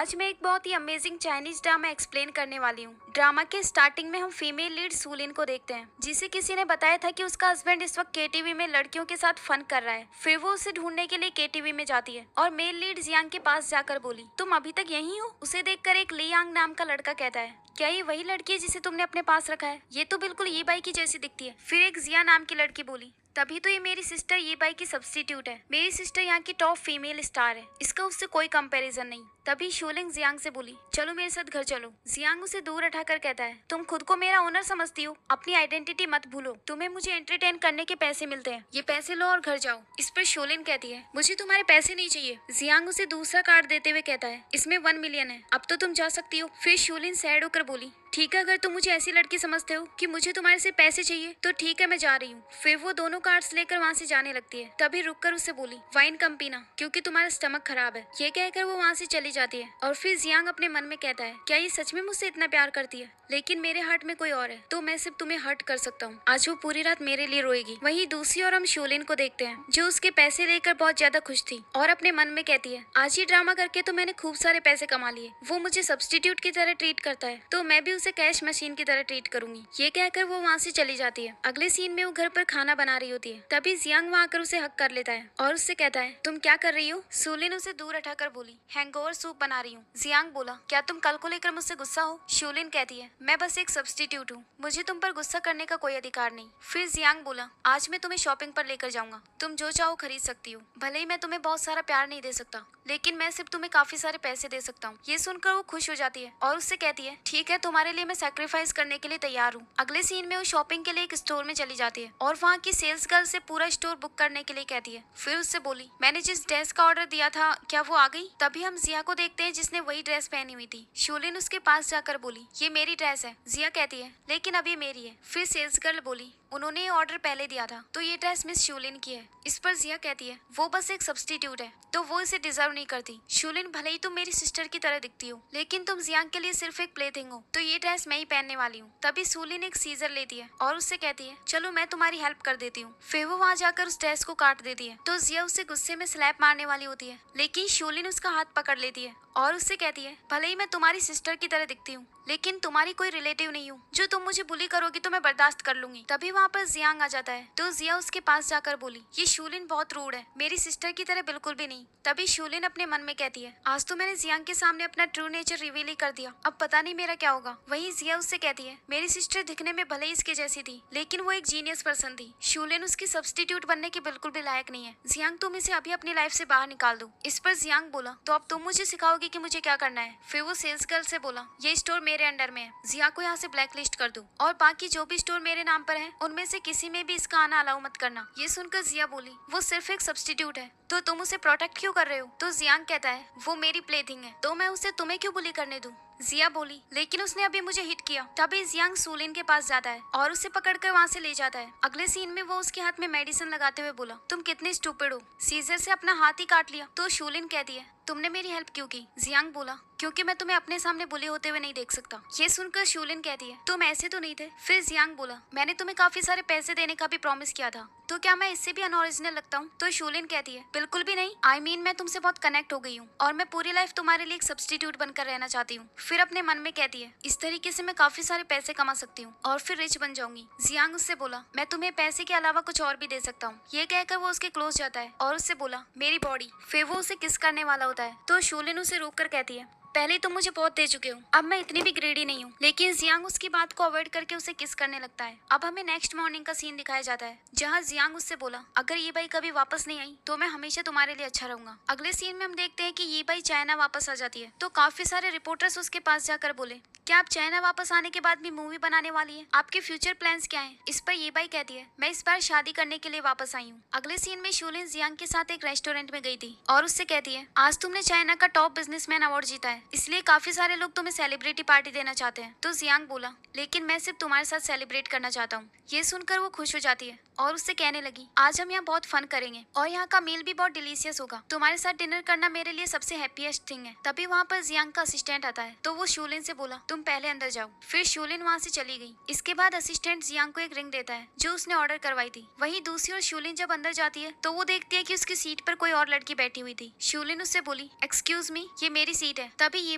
आज मैं एक बहुत ही अमेजिंग चाइनीज ड्रामा एक्सप्लेन करने वाली हूँ। ड्रामा के स्टार्टिंग में हम फीमेल लीड सूलिन को देखते हैं, जिसे किसी ने बताया था कि उसका हस्बैंड इस वक्त केटीवी में लड़कियों के साथ फन कर रहा है। फिर वो उसे ढूंढने के लिए केटीवी में जाती है और मेल लीड जियांग के पास जाकर बोली, तुम अभी तक यहीं हो? उसे देखकर एक लियांग नाम का लड़का कहता है, क्या ये वही लड़की है जिसे तुमने अपने पास रखा है? ये तो बिल्कुल ये बाई की जैसी दिखती है। फिर एक जिया नाम की लड़की बोली, तभी तो ये मेरी सिस्टर ये बाई की सब्स्टिट्यूट है। मेरी सिस्टर यहाँ की टॉप फीमेल स्टार है, इसका उससे कोई कंपैरिजन नहीं। तभी शोलिंग जियांग से बोली, चलो मेरे साथ घर चलो। जियांग उसे दूर उठाकर कहता है, तुम खुद को मेरा ओनर समझती हो? अपनी आइडेंटिटी मत भूलो। तुम्हें मुझे एंटरटेन करने के पैसे मिलते हैं, ये पैसे लो और घर जाओ। इस पर शोलिन कहती है, मुझे तुम्हारे पैसे नहीं चाहिए। जियांग उसे दूसरा कार्ड देते हुए कहता है, इसमें 1 मिलियन है, अब तो तुम जा सकती हो। फिर शोलिन सैड होकर बोली, ठीक है, अगर तुम मुझे ऐसी लड़की समझते हो कि मुझे तुम्हारे से पैसे चाहिए तो ठीक है, मैं जा रही हूँ। फिर वो दोनों कार्ड्स लेकर वहाँ से जाने लगती है। तभी रुककर उससे बोली, वाइन कम पीना क्योंकि तुम्हारा स्टमक खराब है। ये कहकर वो वहाँ से चली जाती है। और फिर जियांग अपने मन में कहता है, क्या ये सच में मुझसे इतना प्यार करती है? लेकिन मेरे हार्ट में कोई और है, तो मैं सिर्फ तुम्हें हर्ट कर सकता हूँ। आज वो पूरी रात मेरे लिए रोएगी। वहीं दूसरी ओर हम शोलिन को देखते हैं, जो उसके पैसे लेकर बहुत ज्यादा खुश थी और अपने मन में कहती है, आज ये ड्रामा करके तो मैंने खूब सारे पैसे कमा लिए। वो मुझे सब्स्टिट्यूट की तरह ट्रीट करता है तो मैं भी उसे कैश मशीन की तरह ट्रीट करूंगी। ये कहकर वो वहाँ से चली जाती है। अगले सीन में वो घर पर खाना बना रही होती है। तभी जियांग वहाँ आकर उसे हक कर लेता है और उससे कहता है, तुम क्या कर रही हो? शोलिन उसे दूर हटाकर बोली, हैंगओवर सूप बना रही हूँ। जियांग बोला, क्या तुम कल को लेकर मुझसे गुस्सा हो? शोलिन कहती है, मैं बस एक सब्स्टिट्यूट हूँ, मुझे तुम पर गुस्सा करने का कोई अधिकार नहीं। फिर जियांग बोला, आज मैं तुम्हें शॉपिंग पर लेकर जाऊंगा, तुम जो चाहो खरीद सकती हो। भले ही मैं तुम्हें बहुत सारा प्यार नहीं दे सकता, लेकिन मैं सिर्फ तुम्हें काफी सारे पैसे दे सकता हूँ। ये सुनकर वो खुश हो जाती है और उससे कहती है, ठीक है, तुम्हारे लिए मैं सैक्रिफाइस करने के लिए तैयार हूँ। अगले सीन में वो शॉपिंग के लिए एक स्टोर में चली जाती है और वहाँ की सेल्स गर्ल से पूरा स्टोर बुक करने के लिए कहती है। फिर उससे बोली, मैंने जिस ड्रेस का ऑर्डर दिया था क्या वो आ गई? तभी हम जिया को देखते हैं, जिसने वही ड्रेस पहनी हुई थी। शोलिन उसके पास जाकर बोली, ये मेरी ड्रेस है। जिया कहती है, लेकिन अब ये मेरी है। फिर सेल्स गर्ल बोली, उन्होंने ये ऑर्डर पहले दिया था तो ये ड्रेस मिस शोलिन की है। इस पर जिया कहती है, वो बस एक सब्स्टिट्यूट है तो वो इसे डिजर्व नहीं करती। शोलिन, भले ही तुम मेरी सिस्टर की तरह दिखती हो, लेकिन तुम जियांग के लिए सिर्फ एक प्लेथिंग हो, तो ये ड्रेस मैं ही पहनने वाली हूँ। तभी शोलिन एक सीजर लेती है और उससे कहती है, चलो मैं तुम्हारी हेल्प कर देती हूँ। फिर वो वहाँ जाकर उस ड्रेस को काट देती है तो जिया उसे गुस्से में स्लैप मारने वाली होती है, लेकिन शोलिन उसका हाथ पकड़ लेती है और उससे कहती है, भले ही मैं तुम्हारी सिस्टर की तरह दिखती हूँ, लेकिन तुम्हारी कोई रिलेटिव नहीं हूँ। जो तुम मुझे बुली करोगी तो मैं बर्दाश्त कर लूंगी। तभी वहाँ पर जियांग आ जाता है तो जिया उसके पास जाकर बोली, ये शोलिन बहुत रूड है, मेरी सिस्टर की तरह बिल्कुल भी नहीं। तभी शोलिन अपने मन में कहती है, आज तो मैंने जियांग के सामने अपना ट्रू नेचर रिवील ही कर दिया, अब पता नहीं मेरा क्या होगा। वहीं जिया उससे कहती है, मेरी सिस्टर दिखने में भले ही इसके जैसी थी, लेकिन वो एक जीनियस पर्सन थी। शोलिन उसकी सब्स्टिट्यूट बनने के बिल्कुल भी लायक नहीं है। जियांग, तुम इसे अभी अपनी लाइफ से बाहर निकाल दो। इस पर जियांग बोला, तो अब तुम मुझे सिखाओगी कि मुझे क्या करना है? फिर वो सेल्स गर्ल से बोला, ये स्टोर मेरे अंडर में है, जिया को यहाँ से ब्लैक लिस्ट कर दो और बाकी जो भी स्टोर मेरे नाम पर है उनमें से किसी में भी इसका आना अलाउ मत करना। ये सुनकर जिया बोली, वो सिर्फ एक सब्स्टिट्यूट है तो तुम उसे प्रोटेक्ट क्यों कर रहे हो? तो जियांग कहता है, वो मेरी प्लेथिंग है तो मैं उसे तुम्हें क्यों बुली करने दूं? जिया बोली, लेकिन उसने अभी मुझे हिट किया। तभी जियांग शोलिन के पास जाता है और उसे पकड़कर वहाँ से ले जाता है। अगले सीन में वो उसके हाथ में मेडिसिन लगाते हुए बोला, तुम कितने स्टूपिड हो, सीजर से अपना हाथ ही काट लिया। तो शोलिन कहती है, तुमने मेरी हेल्प क्यों की? जियांग बोला, क्योंकि मैं तुम्हें अपने सामने बुली होते हुए नहीं देख सकता। ये सुनकर शोलिन कहती है, तुम ऐसे तो नहीं थे। फिर जियांग बोला, मैंने तुम्हें काफी सारे पैसे देने का भी प्रॉमिस किया था, तो क्या मैं इससे भी अनओरिजिनल लगता हूँ? तो शोलिन कहती है, बिल्कुल भी नहीं। I mean, मैं तुमसे बहुत कनेक्ट हो गई हूँ और मैं पूरी लाइफ तुम्हारे लिए एक सब्स्टिट्यूट बनकर रहना चाहती हूँ। फिर अपने मन में कहती है, इस तरीके से मैं काफी सारे पैसे कमा सकती हूँ और फिर रिच बन जाऊंगी। जियांग उससे बोला, मैं तुम्हें पैसे के अलावा कुछ और भी दे सकता हूँ। ये कहकर वो उसके क्लोज जाता है और उससे बोला, मेरी बॉडी। फिर वो उसे किस करने वाला होता है तो शोलिन उसे रोक कर कहती है, पहले तुम मुझे बहुत दे चुके हो, अब मैं इतनी भी ग्रेडी नहीं हूँ। लेकिन जियांग उसकी बात को अवॉइड करके उसे किस करने लगता है। अब हमें नेक्स्ट मॉर्निंग का सीन दिखाया जाता है, जहाँ जियांग उससे बोला, अगर ये बाई कभी वापस नहीं आई तो मैं हमेशा तुम्हारे लिए अच्छा रहूंगा। अगले सीन में हम देखते हैं कि ये बाई चाइना वापस आ जाती है तो काफी सारे रिपोर्टर्स उसके पास जाकर बोले, क्या आप चाइना वापस आने के बाद भी मूवी बनाने वाली है? आपके फ्यूचर प्लान्स क्या हैं? इस पर ये बाई कहती है, मैं इस बार शादी करने के लिए वापस आई हूँ। अगले सीन में शोलिन जियांग के साथ एक रेस्टोरेंट में गई थी और उससे कहती है, आज तुमने चाइना का टॉप बिजनेसमैन अवार्ड जीता है, इसलिए काफी सारे लोग तुम्हें सेलिब्रिटी पार्टी देना चाहते हैं। तो जियांग बोला, लेकिन मैं सिर्फ तुम्हारे साथ सेलिब्रेट करना चाहता हूँ। ये सुनकर वो खुश हो जाती है और उससे कहने लगी, आज हम यहाँ बहुत फन करेंगे और यहाँ का मील भी बहुत डिलीशियस होगा। तुम्हारे साथ डिनर करना मेरे लिए सबसे हैप्पीएस्ट थिंग है। तभी वहाँ पर जियांग का असिस्टेंट आता है तो वो शोलिन से बोला, तुम पहले अंदर जाओ। फिर शोलिन वहाँ से चली गई। इसके बाद असिस्टेंट जियांग को एक रिंग देता है जो उसने ऑर्डर करवाई थी। वहीं दूसरी ओर शोलिन जब अंदर जाती है तो वो देखती है कि उसकी सीट पर कोई और लड़की बैठी हुई थी। शोलिन उससे बोली, एक्सक्यूज मी, ये मेरी सीट है। तभी तभी ये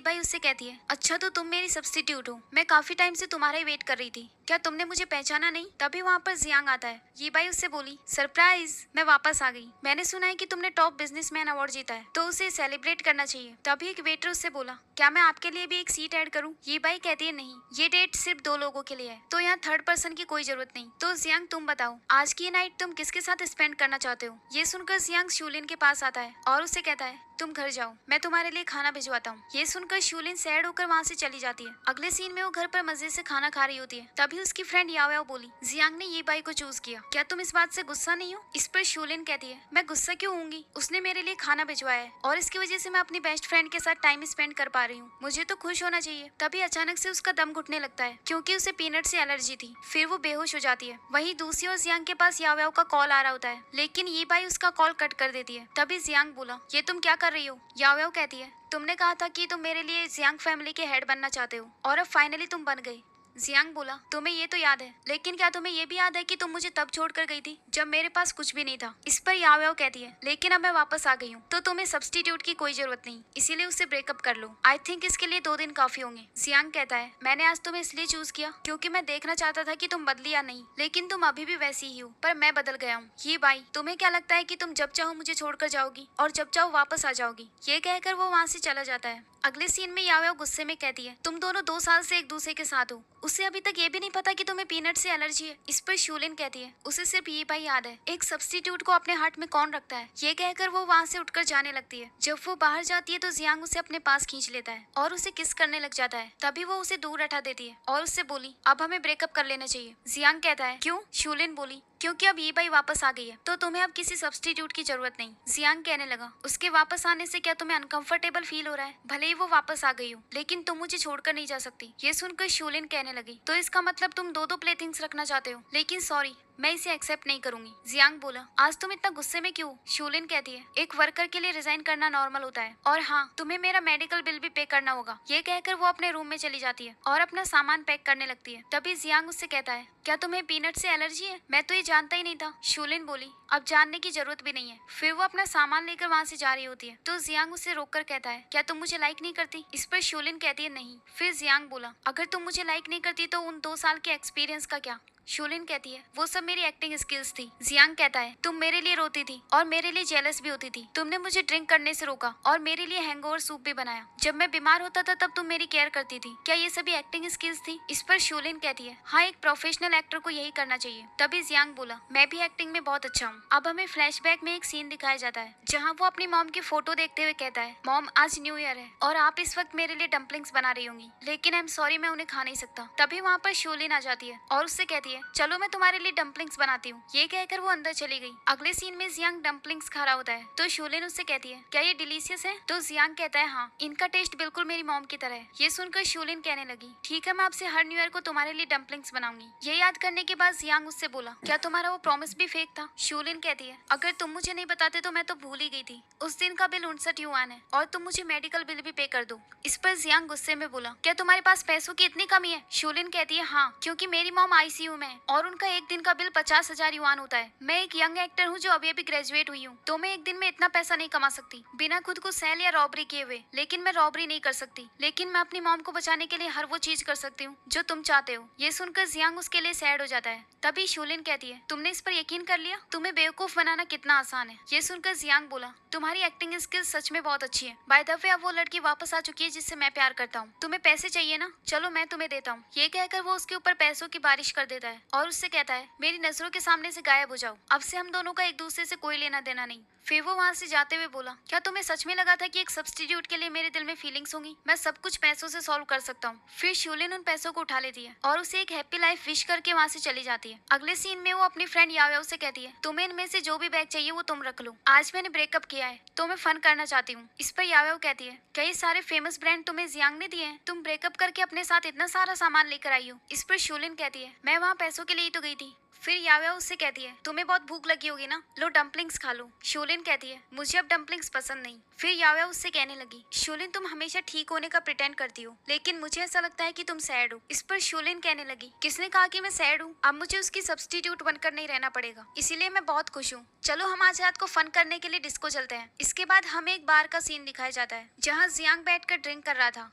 बाई उससे कहती है, अच्छा तो तुम मेरी सब्स्टिट्यूट हो, मैं काफी टाइम से तुम्हारा ही वेट कर रही थी, क्या तुमने मुझे पहचाना नहीं? तभी वहाँ पर जियांग आता है। ये बाई उससे बोली, सरप्राइज, मैं वापस आ गई। मैंने सुना है कि तुमने टॉप बिजनेसमैन अवार्ड जीता है, तो उसे सेलिब्रेट करना चाहिए। तभी एक वेटर उससे बोला, क्या मैं आपके लिए भी एक सीट ऐड करूं? ये बाई कहती है, नहीं, ये डेट सिर्फ 2 लोगों के लिए है, तो यहाँ थर्ड पर्सन की कोई जरूरत नहीं। तो जियांग तुम बताओ, आज की नाइट तुम किसके साथ स्पेंड करना चाहते हो? ये सुनकर जियांग शूलिन के पास आता है और उससे कहता है, तुम घर जाओ, मैं तुम्हारे लिए खाना भिजवाता हूँ। ये सुनकर शूलिन सैड होकर वहाँ से चली जाती है। अगले सीन में वो घर पर मजे से खाना खा रही होती है। तभी उसकी फ्रेंड याओ याओ बोली, जियांग ने ये बाई को चूज किया, क्या तुम इस बात से गुस्सा नहीं हो? इस पर शूलिन कहती है, मैं गुस्सा क्यों होंगी, उसने मेरे लिए खाना भिजवाया है और इसकी वजह से मैं अपनी बेस्ट फ्रेंड के साथ टाइम स्पेंड कर पा रही हूँ, मुझे तो खुश होना चाहिए। तभी अचानक से उसका दम घुटने लगता है क्योंकि उसे पीनट से एलर्जी थी। फिर वो बेहोश हो जाती है। वहीं दूसरी ओर जियांग के पास याओ याओ का कॉल आ रहा होता है, लेकिन ये बाई उसका कॉल कट कर देती है। तभी जियांग बोला, ये तुम क्या कर रही हो? याओ याओ कहती है, तुमने कहा था कि तुम मेरे लिए जियांग फैमिली के हेड बनना चाहते हो और अब फाइनली तुम बन गए। जियांग बोला, तुम्हें ये तो याद है, लेकिन क्या तुम्हें ये भी याद है कि तुम मुझे तब छोड़कर गई थी जब मेरे पास कुछ भी नहीं था? इस पर याओ याओ कहती है, लेकिन अब मैं वापस आ गई हूँ, तो तुम्हें सब्स्टिट्यूट की कोई जरूरत नहीं, इसीलिए उससे ब्रेकअप कर लो। आई थिंक इसके लिए 2 दिन काफी होंगे। जियांग कहता है, मैंने आज तुम्हें इसलिए चूज किया क्योंकि मैं देखना चाहता था कि तुम बदली या नहीं, लेकिन तुम अभी भी वैसी ही हो, पर मैं बदल गया हूँ। ये बाई, तुम्हें क्या लगता है कि तुम जब चाहो मुझे छोड़कर जाओगी और जब चाहो वापस आ जाओगी? ये कहकर वो वहाँ से चला जाता है। अगले सीन में याओ याओ गुस्से में कहती है, तुम दोनों 2 साल से एक दूसरे के साथ हो, उसे अभी तक ये भी नहीं पता कि तुम्हें पीनट से एलर्जी है। इस पर शूलिन कहती है, उसे सिर्फ ये बाई याद है, एक सब्स्टिट्यूट को अपने हार्ट में कौन रखता है। ये कहकर वो वहाँ से उठकर जाने लगती है। जब वो बाहर जाती है तो जियांग उसे अपने पास खींच लेता है और उसे किस करने लग जाता है। तभी वो उसे दूर हटा देती है और उससे बोली, अब हमें ब्रेकअप कर लेना चाहिए। जियांग कहता है, क्यों? शूलिन बोली, क्योंकि अब ये बाई वापस आ गई है, तो तुम्हें अब किसी सब्स्टिट्यूट की जरूरत नहीं। जियांग कहने लगा, उसके वापस आने से क्या तुम्हें अनकंफर्टेबल फील हो रहा है? भले ही वो वापस आ गई हो, लेकिन तुम मुझे छोड़कर नहीं जा सकती। ये सुनकर शूलिन कहने लगी, तो इसका मतलब तुम 2 प्लेथिंग्स रखना चाहते हो, लेकिन सॉरी, मैं इसे एक्सेप्ट नहीं करूंगी। जियांग बोला, आज तुम इतना गुस्से में क्यों? शूलिन कहती है, एक वर्कर के लिए रिजाइन करना नॉर्मल होता है, और हाँ, तुम्हें मेरा मेडिकल बिल भी पे करना होगा। ये कहकर वो अपने रूम में चली जाती है और अपना सामान पैक करने लगती है। तभी जियांग उससे कहता है, क्या तुम्हें पीनट से एलर्जी है? मैं तो ये जानता ही नहीं था। शूलिन बोली, अब जानने की जरूरत भी नहीं है। फिर वो अपना सामान लेकर वहाँ से जा रही होती है, तो जियांग उसे रोककर कहता है, क्या तुम मुझे लाइक नहीं करती? इस पर शूलिन कहती है, नहीं। फिर जियांग बोला, अगर तुम मुझे लाइक नहीं करती तो उन 2 साल के एक्सपीरियंस का क्या? शूलिन कहती है, वो सब मेरी एक्टिंग स्किल्स थी। जियांग कहता है, तुम मेरे लिए रोती थी और मेरे लिए जेलस भी होती थी। तुमने मुझे ड्रिंक करने से रोका और मेरे लिए हैंगओवर सूप भी बनाया। जब मैं बीमार होता था तब तुम मेरी केयर करती थी। क्या ये सभी एक्टिंग स्किल्स थी? इस पर शूलिन कहती है, हाँ, एक प्रोफेशनल एक्टर को यही करना चाहिए। तभी जियांग बोला, मैं भी एक्टिंग में बहुत अच्छा हूँ। अब हमें फ्लैशबैक में एक सीन दिखाया जाता है जहाँ वो अपनी मॉम की फोटो देखते हुए कहता है, मॉम, आज न्यू ईयर है और आप इस वक्त मेरे लिए डम्पलिंग्स बना रही होंगी, लेकिन आई एम सॉरी, मैं उन्हें खा नहीं सकता। तभी वहाँ पर शूलिन आ जाती है और उससे कहती है, चलो मैं तुम्हारे लिए डम्पलिंग्स बनाती हूँ। ये कहकर वो अंदर चली गई। अगले सीन में जियांग डम्पलिंग्स खा रहा होता है, तो शूलिन उससे कहती है, क्या ये डिलीशियस है? तो जियांग कहता है, हाँ, इनका टेस्ट बिल्कुल मेरी मॉम की तरह है। ये सुनकर शूलिन कहने लगी, ठीक है, मैं आपसे हर न्यू ईयर को तुम्हारे लिए डम्पलिंग्स बनाऊंगी। ये याद करने के बाद जियांग उससे बोला, क्या तुम्हारा वो प्रॉमिस भी फेक था? शूलिन कहती है, अगर तुम मुझे नहीं बताते तो मैं तो भूल ही गई थी। उस दिन का बिल 59 युआन है और तुम मुझे मेडिकल बिल भी पे कर दो। इस पर जियांग गुस्से में बोला, क्या तुम्हारे पास पैसों की इतनी कमी है? शूलिन कहती है, हाँ, क्योंकि मेरी मॉम आईसीयू में है और उनका एक दिन का बिल 50,000 युआन होता है। मैं एक यंग एक्टर हूँ जो अभी अभी ग्रेजुएट हुई हूँ, तो मैं एक दिन में इतना पैसा नहीं कमा सकती बिना खुद को सेल या रॉबरी किए हुए। लेकिन मैं रॉबरी नहीं कर सकती, लेकिन मैं अपनी मॉम को बचाने के लिए हर वो चीज कर सकती हूँ जो तुम चाहते हो। ये सुनकर जियांग उसके लिए सैड हो जाता है। तभी शूलिन कहती है, तुमने इस पर यकीन कर लिया? तुम्हें बेवकूफ बनाना कितना आसान है। ये सुनकर जियांग बोला, तुम्हारी एक्टिंग स्किल्स सच में बहुत अच्छी है। बाय द वे, अब वो लड़की वापस आ चुकी है जिससे मैं प्यार करता हूँ। तुम्हें पैसे चाहिए ना? चलो मैं तुम्हें देता हूँ। ये कहकर वो उसके ऊपर पैसों की बारिश कर देता है और उससे कहता है, मेरी नजरों के सामने से गायब हो जाओ, अब से हम दोनों का एक दूसरे से कोई लेना देना नहीं। फिर वो वहाँ से जाते हुए बोला, क्या तुम्हें सच में लगा था कि एक सब्स्टिट्यूट के लिए मेरे दिल में फीलिंग्स होंगी? मैं सब कुछ पैसों से सॉल्व कर सकता हूँ। फिर शूलिन उन पैसों को उठा लेती है और उसे एक हैप्पी लाइफ विश करके वहाँ से चली जाती है। अगले सीन में वो अपनी फ्रेंड याओ याओ से कहती है, तुम्हें इनमें से जो भी बैग चाहिए वो तुम रख लो, आज मैंने ब्रेकअप किया है तो मैं फन करना चाहती हूँ। इस पर याओ याओ कहती है, कई सारे फेमस ब्रांड तुम्हें जियांग ने दिए हैं, तुम ब्रेकअप करके अपने साथ इतना सारा सामान लेकर आई हो। इस पर शूलिन कहती है, मैं वहाँ पैसों के लिए ही तो गई थी। फिर याया उससे कहती है तुम्हें बहुत भूख लगी होगी ना, लो डम्पलिंग्स खा लो। शोलिन कहती है मुझे अब डम्पलिंग्स पसंद नहीं। फिर याया उससे कहने लगी शोलिन तुम हमेशा ठीक होने का प्रिटेंड करती हो, लेकिन मुझे ऐसा लगता है कि तुम सैड हो। इस पर शोलिन कहने लगी किसने कहा कि मैं सैड हूँ, अब मुझे उसकी सब्स्टिट्यूट बनकर नहीं रहना पड़ेगा, इसीलिए मैं बहुत खुश हूँ। चलो हम आज रात को फन करने के लिए डिस्को चलते हैं। इसके बाद हमें एक बार का सीन दिखाया जाता है जहाँ जियांग बैठकर ड्रिंक कर रहा था।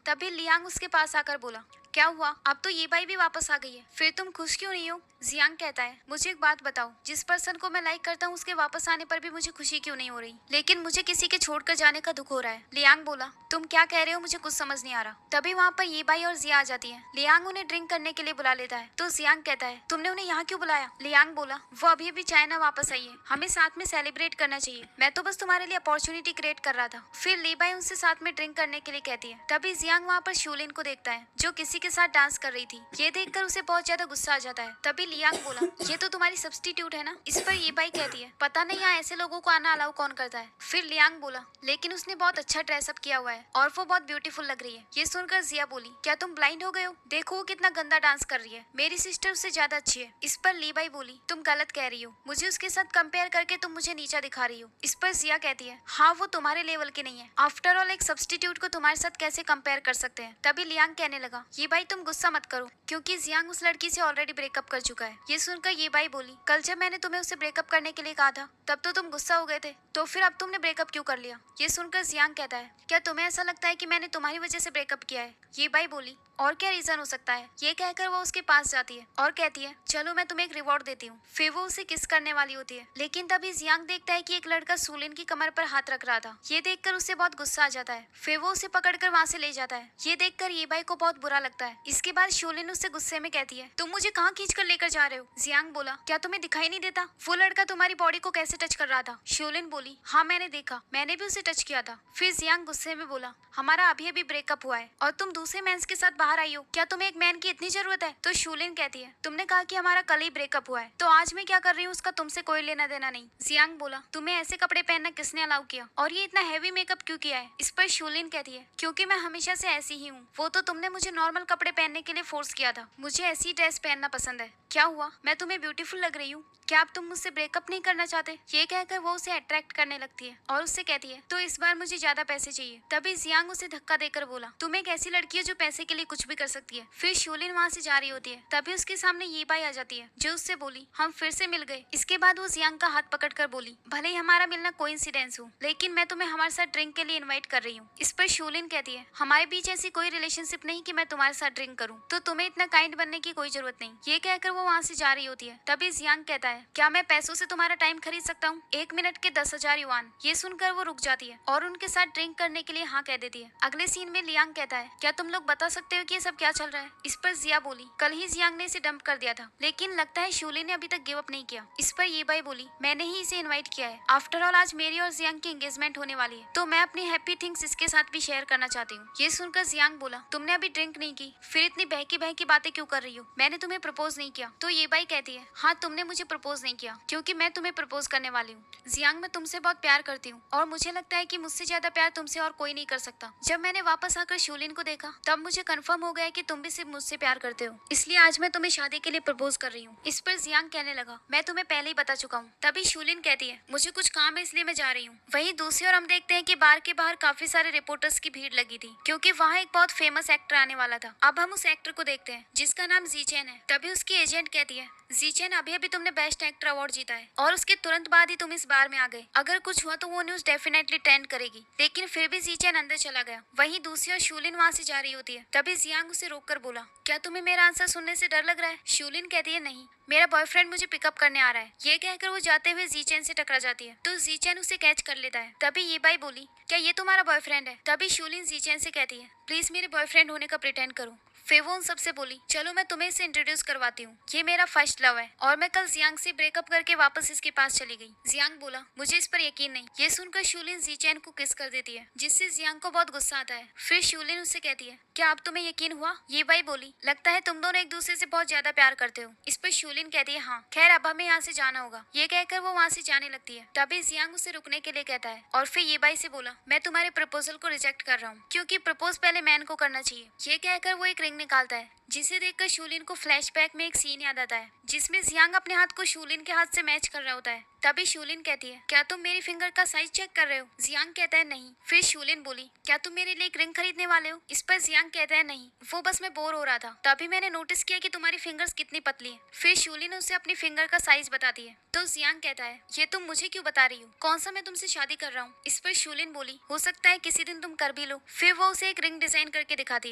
तभी लियांग उसके पास आकर बोला क्या हुआ, अब तो ये बाई भी वापस आ गई है, फिर तुम खुश क्यों नहीं हो। जियांग कहता है मुझे एक बात बताओ, जिस पर्सन को मैं लाइक करता हूँ उसके वापस आने पर भी मुझे खुशी क्यों नहीं हो रही, लेकिन मुझे किसी के छोड़कर जाने का दुख हो रहा है। लियांग बोला तुम क्या कह रहे हो, मुझे कुछ समझ नहीं आ रहा। तभी वहाँ पर ये बाई और जिया आ जाती है। लियांग उन्हें ड्रिंक करने के लिए बुला लेता है तो जियांग कहता है तुमने उन्हें यहाँ क्यों बुलाया। लियांग बोला वो अभी अभी चाइना वापस आई है, हमें साथ में सेलिब्रेट करना चाहिए, मैं तो बस तुम्हारे लिए अपॉर्चुनिटी क्रिएट कर रहा था। फिर ली बाई उनसे साथ में ड्रिंक करने के लिए कहती है। तभी जियांग वहाँ पर शोलिन को देखता है जो किसी के साथ डांस कर रही थी। ये देखकर उसे बहुत ज्यादा गुस्सा आ जाता है। तभी लियांग बोला ये तो तुम्हारी सब्स्टिट्यूट है ना। इस पर ये बाई कहती है पता नहीं यहाँ ऐसे लोगों को आना अलाउ कौन करता है। फिर लियांग बोला लेकिन उसने बहुत अच्छा ड्रेसअप किया हुआ है और वो बहुत ब्यूटीफुल लग रही है। ये सुनकर जिया बोली क्या तुम ब्लाइंड हो गए हो, देखो वो कितना गंदा डांस कर रही है, मेरी सिस्टर उससे ज्यादा अच्छी है। इस पर ली बाई बोली तुम गलत कह रही हो, मुझे उसके साथ कंपेयर करके तुम मुझे नीचा दिखा रही हो। इस पर जिया कहती है हाँ वो तुम्हारे लेवल की नहीं है, आफ्टर ऑल एक सब्स्टिट्यूट को तुम्हारे साथ कैसे कंपेयर कर सकते हैं। तभी लियांग कहने लगा ये बाई तुम गुस्सा मत करो, क्योंकि जियांग उस लड़की से ऑलरेडी ब्रेकअप कर चुका है। ये सुनकर ये बाई बोली कल जब मैंने तुम्हें उससे ब्रेकअप करने के लिए कहा था तब तो तुम गुस्सा हो गए थे, तो फिर अब तुमने ब्रेकअप क्यों कर लिया। ये सुनकर जियांग कहता है क्या तुम्हें ऐसा लगता है कि मैंने तुम्हारी वजह से ब्रेकअप किया है। ये बाई बोली और क्या रीजन हो सकता है। ये कहकर वो उसके पास जाती है और कहती है चलो मैं तुम्हें एक रिवॉर्ड देती हूँ। फिर वो उसे किस करने वाली होती है, लेकिन तभी जियांग देखता है कि एक लड़का सूलिन की कमर पर हाथ रख रहा था। ये देखकर उसे बहुत गुस्सा आ जाता है। फिर वो उसे पकड़कर वहाँ से ले जाता है। ये देखकर ये बाई को बहुत बुरा लगता है। इसके बाद शोलिन उससे गुस्से में कहती है तुम मुझे कहाँ खींच कर लेकर जा रहे हो। जियांग बोला क्या तुम्हें दिखाई नहीं देता वो लड़का तुम्हारी बॉडी को कैसे टच कर रहा था। शोलिन बोली हाँ मैंने देखा, मैंने भी उसे टच किया था। फिर जियांग गुस्से में बोला हमारा अभी अभी ब्रेकअप हुआ है और तुम दूसरे मेंस के साथ बाहर आई हो, क्या तुम्हें एक मैन की इतनी जरूरत है। तो शोलिन कहती है तुमने कहा कि हमारा कल ही ब्रेकअप हुआ है, तो आज मैं क्या कर रही हूँ उसका तुमसे कोई लेना देना नहीं। जियांग बोला तुम्हें ऐसे कपड़े पहनना किसने अलाउ किया और ये इतना हैवी मेकअप क्यों किया है। इस पर शोलिन कहती है क्योंकि मैं हमेशा से ऐसी ही हूँ, वो तो तुमने मुझे नॉर्मल कपड़े पहनने के लिए फोर्स किया था, मुझे ऐसी ड्रेस पहनना पसंद है। क्या हुआ, मैं तुम्हें ब्यूटीफुल लग रही हूँ, क्या अब तुम मुझसे ब्रेकअप नहीं करना चाहते। ये कहकर वो उसे अट्रैक्ट करने लगती है और उससे कहती है तो इस बार मुझे ज्यादा पैसे चाहिए। तभी जियांग उसे धक्का देकर बोला तुम एक ऐसी लड़की है जो पैसे के लिए कुछ भी कर सकती है। फिर शोलिन वहाँ से जा रही होती है। तभी उसके सामने ये बाई आ जाती है जो उससे बोली हम फिर से मिल गए। इसके बाद वो जियांग का हाथ पकड़कर बोली भले ही हमारा मिलना कोइंसिडेंस हो, लेकिन मैं तुम्हें हमारे साथ ड्रिंक के लिए इन्वाइट कर रही हूँ। इस पर शोलिन कहती है हमारे बीच ऐसी कोई रिलेशनशिप नहीं कि मैं तुम्हारे साथ ड्रिंक करूँ, तो तुम्हें इतना काइंड बनने की कोई जरूरत नहीं। ये कहकर वो वहाँ से जा रही होती है। तभी जियांग कहता है क्या मैं पैसों से तुम्हारा टाइम खरीद सकता हूँ, 1 मिनट के 10,000 युआन। ये सुनकर वो रुक जाती है और उनके साथ ड्रिंक करने के लिए हाँ कह देती है। अगले सीन में लियांग कहता है क्या तुम लोग बता सकते हो कि ये सब क्या चल रहा है। इस पर जिया बोली कल ही जियांग ने इसे डंप कर दिया था, लेकिन लगता है शोलिन ने अभी तक गिव अप नहीं किया। इस पर ये बाई बोली मैंने ही इसे इन्वाइट किया है, आफ्टर ऑल आज मेरी और जियांग की एंगेजमेंट होने वाली है, तो मैं अपनी हैप्पी थिंग्स इसके साथ भी शेयर करना चाहती हूँ। ये सुनकर जियांग बोला तुमने अभी ड्रिंक नहीं की, फिर इतनी बहकी बहकी बातें क्यों कर रही हो, मैंने तुम्हें प्रपोज नहीं किया। तो ये बाई कहती है हाँ तुमने मुझे प्रपोज नहीं किया क्योंकि मैं तुम्हें प्रपोज करने वाली हूँ। जियांग मैं तुमसे बहुत प्यार करती हूँ और मुझे लगता है कि मुझसे ज्यादा प्यार तुमसे और कोई नहीं कर सकता। जब मैंने वापस आकर शोलिन को देखा तब मुझे कंफर्म हो गया कि तुम भी सिर्फ मुझसे प्यार करते हो, इसलिए आज मैं तुम्हें शादी के लिए प्रपोज कर रही हूँ। इस पर जियांग कहने लगा मैं तुम्हें पहले ही बता चुका हूँ। तभी शोलिन कहती है मुझे कुछ काम है इसलिए मैं जा रही हूँ। वहीं दूसरी ओर हम देखते हैं कि बार के बाहर काफी सारे रिपोर्टर्स की भीड़ लगी थी क्योंकि वहाँ एक बहुत फेमस एक्टर आने वाला था। अब हम उस एक्टर को देखते हैं जिसका नाम जीचेन है। तभी उसकी एजेंट कहती है जीचेन अभी अभी तुमने बेस्ट एक्टर अवार्ड जीता है और उसके तुरंत बाद ही तुम इस बार में आ गए, अगर कुछ हुआ तो वो न्यूज डेफिनेटली ट्रेंड करेगी। लेकिन फिर भी जीचेन अंदर चला गया। वहीं दूसरी ओर शोलिन वहाँ से जा रही होती है। तभी जियांग उसे रोककर बोला क्या तुम्हें मेरा आंसर सुनने से डर लग रहा है। शोलिन कहती है नहीं, मेरा बॉयफ्रेंड मुझे पिकअप करने आ रहा है। ये कहकर वो जाते हुए जीचेन से टकरा जाती है तो जीचेन उसे कैच कर लेता है। तभी ये बाई बोली क्या ये तुम्हारा बॉयफ्रेंड है। तभी शोलिन जीचेन से कहती है प्लीज मेरे बॉयफ्रेंड होने का प्रिटेंड करो। फिर वो उन सबसे बोली चलो मैं तुम्हें इसे इंट्रोड्यूस करवाती हूँ, ये मेरा फर्स्ट लव है और मैं कल जियांग से ब्रेकअप करके वापस इसके पास चली गई। जियांग बोला मुझे इस पर यकीन नहीं। ये सुनकर शोलिन जीचेन को किस कर देती है जिससे जियांग को बहुत गुस्सा आता है। फिर शोलिन उससे कहती है क्या अब तुम्हें यकीन हुआ। ये बाई बोली लगता है तुम दोनों एक दूसरे से बहुत ज्यादा प्यार करते हो। इस पर शोलिन कहती है हाँ खैर अब हमें यहाँ से जाना होगा। ये कहकर वो वहाँ से जाने लगती है। तभी जियांग उसे रुकने के लिए कहता है और फिर ये बाई से बोला मैं तुम्हारे प्रपोजल को रिजेक्ट कर रहा हूँ क्योंकि प्रपोज पहले मैन को करना चाहिए। ये कहकर वो एक रिंग रिंग निकालता है, जिसे देखकर शूलिन को फ्लैशबैक में एक सीन याद आता है जिसमें जियांग अपने हाथ को शूलिन के हाथ से मैच कर रहा होता है। तभी शूलिन कहती है, क्या तुम मेरी फिंगर का साइज चेक कर रहे हो? जियांग कहता है नहीं। फिर शूलिन बोली, क्या तुम मेरे लिए एक रिंग खरीदने वाले हो? इस पर जियांग कहता है नहीं, वो बस मैं बोर हो रहा था, तभी मैंने नोटिस किया कि तुम्हारी फिंगर्स कितनी पतली है। फिर शूलिन उसे अपनी फिंगर का साइज बताती है तो जियांग कहता है, ये तुम मुझे क्यों बता रही हो? कौन सा मैं तुमसे शादी कर रहा हूँ? इस पर शूलिन बोली, हो सकता है किसी दिन तुम कर भी लो। फिर वो उसे एक रिंग डिजाइन करके दिखाती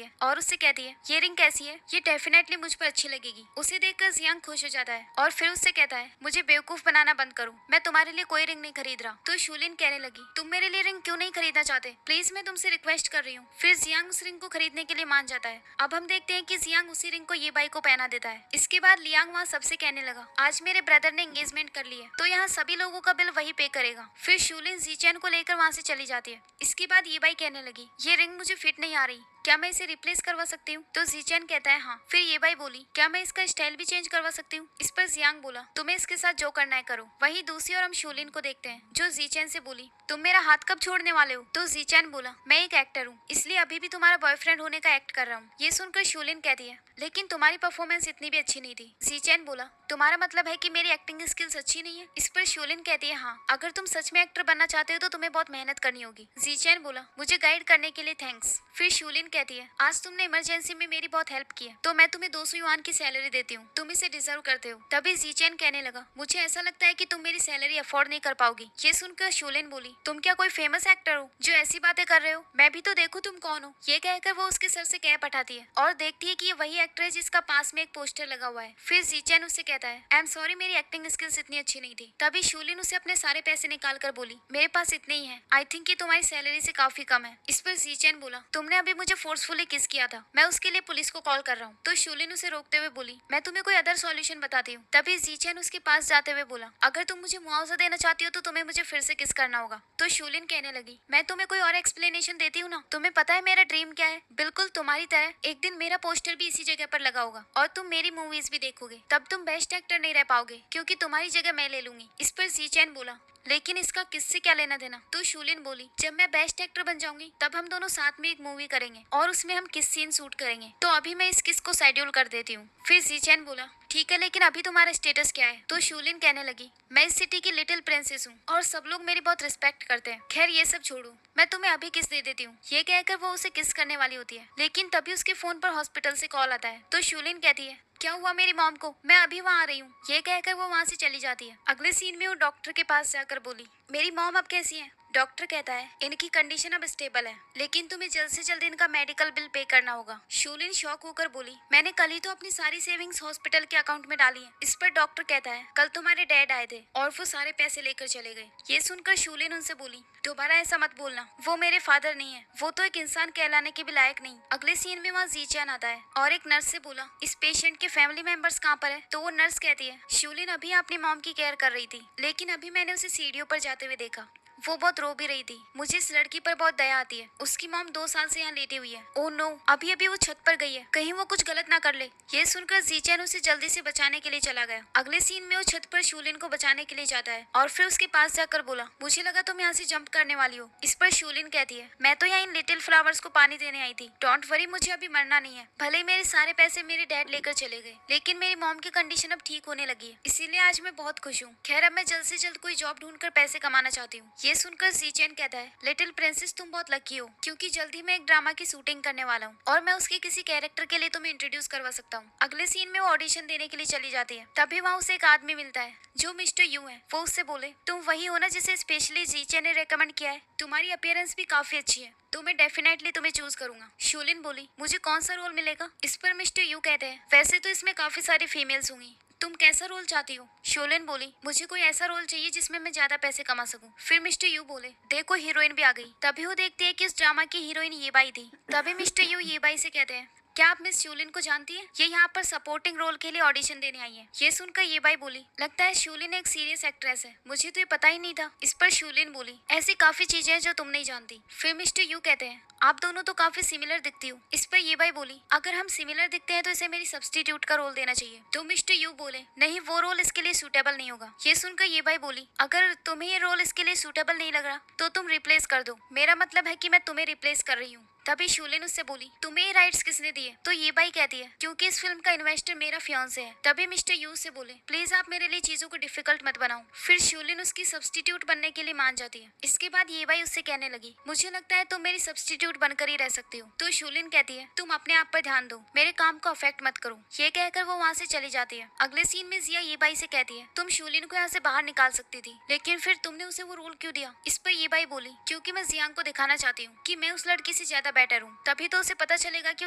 है और उससे कहती है, ये रिंग कैसी है? ये डेफिनेटली मुझ पर अच्छी लगेगी। उसे देखकर जियांग खुश हो जाता है और फिर उससे कहता है, मुझे बेवकूफ बनाना बंद करो, मैं तुम्हारे लिए कोई रिंग नहीं खरीद रहा। तो शूलिन कहने लगी, तुम मेरे लिए रिंग क्यों नहीं खरीदना चाहते? प्लीज मैं तुमसे रिक्वेस्ट कर रही हूँ। फिर जियांग उस रिंग को खरीदने के लिए मान जाता है। अब हम देखते हैं कि जियांग उसी रिंग को ये बाई को पहना देता है। इसके बाद लियांग वहाँ सबसे कहने लगा, आज मेरे ब्रदर ने एंगेजमेंट कर ली है तो यहाँ सभी लोगों का बिल वही पे करेगा। फिर शूलिन जीचैन को लेकर वहाँ से चली जाती है। इसके बाद ये बाई कहने लगी, ये रिंग मुझे फिट नहीं आ रही, क्या मैं इसे रिप्लेस करवा सकती हूँ? तो जीचैन कहता है हाँ। फिर ये बाई बोली, क्या मैं इसका स्टाइल भी चेंज करवा सकती हूँ? इस पर जियांग बोला, तुम्हें इसके साथ जो करना है करो। वहीं दूसरी ओर हम शूलिन को देखते हैं जो जीचैन से बोली, तुम मेरा हाथ कब छोड़ने वाले हो? तो जीचैन बोला, मैं एक एक्टर हूँ, इसलिए अभी भी तुम्हारा बॉयफ्रेंड होने का एक्ट कर रहा हूँ। ये सुनकर शूलिन कहती है, लेकिन तुम्हारी परफॉर्मेंस इतनी भी अच्छी नहीं थी। जीचैन बोला, तुम्हारा मतलब है कि मेरी एक्टिंग स्किल्स अच्छी नहीं है? इस पर शूलिन कहती है, हाँ, अगर तुम सच में एक्टर बनना चाहते हो तो तुम्हें बहुत मेहनत करनी होगी। जीचैन बोला, मुझे गाइड करने के लिए थैंक्स। फिर शूलिन कहती है, आज तुमने इमरजेंसी में मेरी बहुत हेल्प की है तो मैं तुम्हें 200 युआन की सैलरी देती हूँ, तुम इसे डिजर्व करते हो। तभी जीचैन कहने लगा, मुझे ऐसा लगता है कि तुम मेरी सैलरी अफोर्ड नहीं कर पाओगी। ये सुनकर शूलिन बोली, तुम क्या कोई फेमस एक्टर हो जो ऐसी बातें कर रहे हो? मैं भी तो देखूं तुम कौन हो। ये कहकर वो उसके सर से कैप हटाती है और देखती है कि ये वही एक्टर है जिसका पास में एक पोस्टर लगा हुआ है। फिर जीचैन उससे कहता है, आई एम सॉरी, मेरी एक्टिंग स्किल्स इतनी अच्छी नहीं थी। तभी शूलिन उसे अपने सारे पैसे निकाल कर बोली, मेरे पास इतने ही है, आई थिंक ये तुम्हारी सैलरी से काफी कम है। इस पर जीचैन बोला, तुमने अभी मुझे फोर्सफुली किस किया था, मैं उसके लिए पुलिस को कॉल कर रहा हूँ। तो शूलिन उसे रोकते हुए बोली, मैं तुम्हें कोई अदर सॉल्यूशन बताती हूँ। तभी जीचैन उसके पास जाते हुए बोला, अगर तुम मुझे मुआवजा देना चाहती हो तो तुम्हें मुझे फिर से किस करना होगा। तो शूलिन कहने लगी, मैं तुम्हें कोई और एक्सप्लेनेशन देती हूँ ना, तुम्हें पता है मेरा ड्रीम क्या है? बिल्कुल तुम्हारी तरह एक दिन मेरा पोस्टर भी इसी जगह पर लगा होगा और तुम मेरी मूवीज भी देखोगे। तब तुम बेस्ट एक्टर नहीं रह पाओगे क्योंकि तुम्हारी जगह मैं ले लूंगी। इस पर जीचैन बोला, लेकिन इसका किससे क्या लेना देना? तो शूलिन बोली, जब मैं बेस्ट एक्टर बन जाऊंगी तब हम दोनों साथ में एक मूवी करेंगे और उसमें हम किस सीन शूट करेंगे, तो अभी मैं इस किस को शेड्यूल कर देती हूँ। फिर जीचैन बोला, ठीक है, लेकिन अभी तुम्हारा स्टेटस क्या है? तो शूलिन कहने लगी, मैं इस सिटी की लिटिल प्रिंसेस हूँ और सब लोग मेरी बहुत रिस्पेक्ट करते हैं। खैर ये सब छोड़ो, मैं तुम्हें अभी किस दे देती हूँ। ये कहकर वो उसे किस करने वाली होती है, लेकिन तभी उसके फोन पर हॉस्पिटल से कॉल आता है। तो शूलिन कहती है, क्या हुआ मेरी मॉम को? मैं अभी वहाँ आ रही हूँ। ये कहकर वो वहाँ से चली जाती है। अगले सीन में वो डॉक्टर के पास जाकर बोली, मेरी मॉम अब कैसी है? डॉक्टर कहता है, इनकी कंडीशन अब स्टेबल है, लेकिन तुम्हें जल्द से जल्द इनका मेडिकल बिल पे करना होगा। शूलिन शॉक होकर बोली, मैंने कल ही तो अपनी सारी सेविंग्स हॉस्पिटल के अकाउंट में डाली है। इस पर डॉक्टर कहता है, कल तुम्हारे डैड आए थे और वो सारे पैसे लेकर चले गए। ये सुनकर शूलिन उनसे बोली, दोबारा ऐसा मत बोलना, वो मेरे फादर नहीं है, वो तो एक इंसान कहलाने के भी लायक नहीं। अगले सीन में वहाँ जीचैन आता है और एक नर्स से बोला, इस पेशेंट के फैमिली मेंबर्स कहाँ पर है? तो वो नर्स कहती है, शूलिन अभी अपनी मॉम की केयर कर रही थी, लेकिन अभी मैंने उसे सीढ़ियों पर जाते हुए देखा, वो बहुत रो भी रही थी। मुझे इस लड़की पर बहुत दया आती है, उसकी मॉम 2 साल से यहाँ लेटी हुई है। ओह नो, अभी अभी वो छत पर गई है, कहीं वो कुछ गलत ना कर ले। ये सुनकर जीचैन उसे जल्दी से बचाने के लिए चला गया। अगले सीन में वो छत पर शूलिन को बचाने के लिए जाता है और फिर उसके पास जाकर बोला, मुझे लगा तुम यहाँ से जंप करने वाली हो। इस पर शूलिन कहती है, मैं तो यहाँ इन लिटिल फ्लावर्स को पानी देने आई थी, डोंट वरी, मुझे अभी मरना नहीं है। भले ही मेरे सारे पैसे मेरे डैड लेकर चले गए, लेकिन मेरी मॉम की कंडीशन अब ठीक होने लगी है, इसीलिए आज मैं बहुत खुश हूँ। खैर अब मैं जल्द से जल्द कोई जॉब ढूंढकर पैसे कमाना चाहती हूँ। ये सुनकर जीचैन कहता है, लिटिल प्रिंसेस तुम बहुत लकी हो, क्योंकि जल्दी मैं एक ड्रामा की शूटिंग करने वाला हूँ और मैं उसके किसी कैरेक्टर के लिए तुम्हें इंट्रोड्यूस करवा सकता हूँ। अगले सीन में वो ऑडिशन देने के लिए चली जाती है। तभी वहाँ उसे एक आदमी मिलता है जो मिस्टर यू है। वो उससे बोले, तुम वही हो ना जिसे स्पेशली जीचैन ने रेकमेंड किया है, तुम्हारी अपीयरेंस भी काफी अच्छी है, तो मैं डेफिनेटली तुम्हें चूज करूंगा। शूलिन बोली, मुझे कौन सा रोल मिलेगा? इस पर मिस्टर यू कहते हैं, वैसे तो इसमें काफी सारी फीमेल्स होंगी, तुम कैसा रोल चाहती हो? शोलिन बोली, मुझे कोई ऐसा रोल चाहिए जिसमें मैं ज्यादा पैसे कमा सकूं। फिर मिस्टर यू बोले, देखो हीरोइन भी आ गई। तभी वो देखती है कि इस ड्रामा की हीरोइन ये बाई थी। तभी मिस्टर यू ये बाई से कहते हैं, क्या आप मिस शूलिन को जानती है? ये यहाँ पर सपोर्टिंग रोल के लिए ऑडिशन देने आई है। ये सुनकर ये बाई बोली, लगता है शूलिन एक सीरियस एक्ट्रेस है, मुझे तो ये पता ही नहीं था। इस पर शूलिन बोली, ऐसी काफी चीजें हैं जो तुम नहीं जानती। फिर मिस्टर यू कहते हैं, आप दोनों तो काफी सिमिलर दिखती हो। इस पर ये बाई बोली, अगर हम सिमिलर दिखते हैं तो इसे मेरी सब्स्टिट्यूट का रोल देना चाहिए। तो मिस्टर यू बोले, नहीं, वो रोल इसके लिए सूटेबल नहीं होगा। ये सुनकर ये बाई बोली, अगर तुम्हें ये रोल इसके लिए सूटेबल नहीं लग रहा तो तुम रिप्लेस कर दो, मेरा मतलब है कि मैं तुम्हें रिप्लेस कर रही हूँ। तभी शूलिन उससे बोली, तुम्हें ये राइट्स किसने दिए? तो ये बाई कहती है, क्योंकि इस फिल्म का इन्वेस्टर मेरा फियांसे है। तभी मिस्टर यू से बोले, प्लीज आप मेरे लिए चीजों को डिफिकल्ट मत बनाओ। फिर शूलिन उसकी सब्स्टिट्यूट बनने के लिए मान जाती है। इसके बाद ये बाई उससे कहने लगी, मुझे लगता है तुम मेरी सब्स्टिट्यूट बनकर ही रह सकती हो। तो शूलिन कहती है, तुम अपने आप पर ध्यान दो, मेरे काम को अफेक्ट मत करो। ये कहकर वो वहाँ से चली जाती है। अगले सीन में जिया ये बाई से कहती है, तुम शूलिन को यहाँ से बाहर निकाल सकती थी, लेकिन फिर तुमने उसे वो रोल क्यों दिया? इस पर ये बाई बोली, क्योंकि मैं जियांग को दिखाना चाहती हूँ कि मैं उस लड़की से ज्यादा बेटर हूँ, तभी तो उसे पता चलेगा कि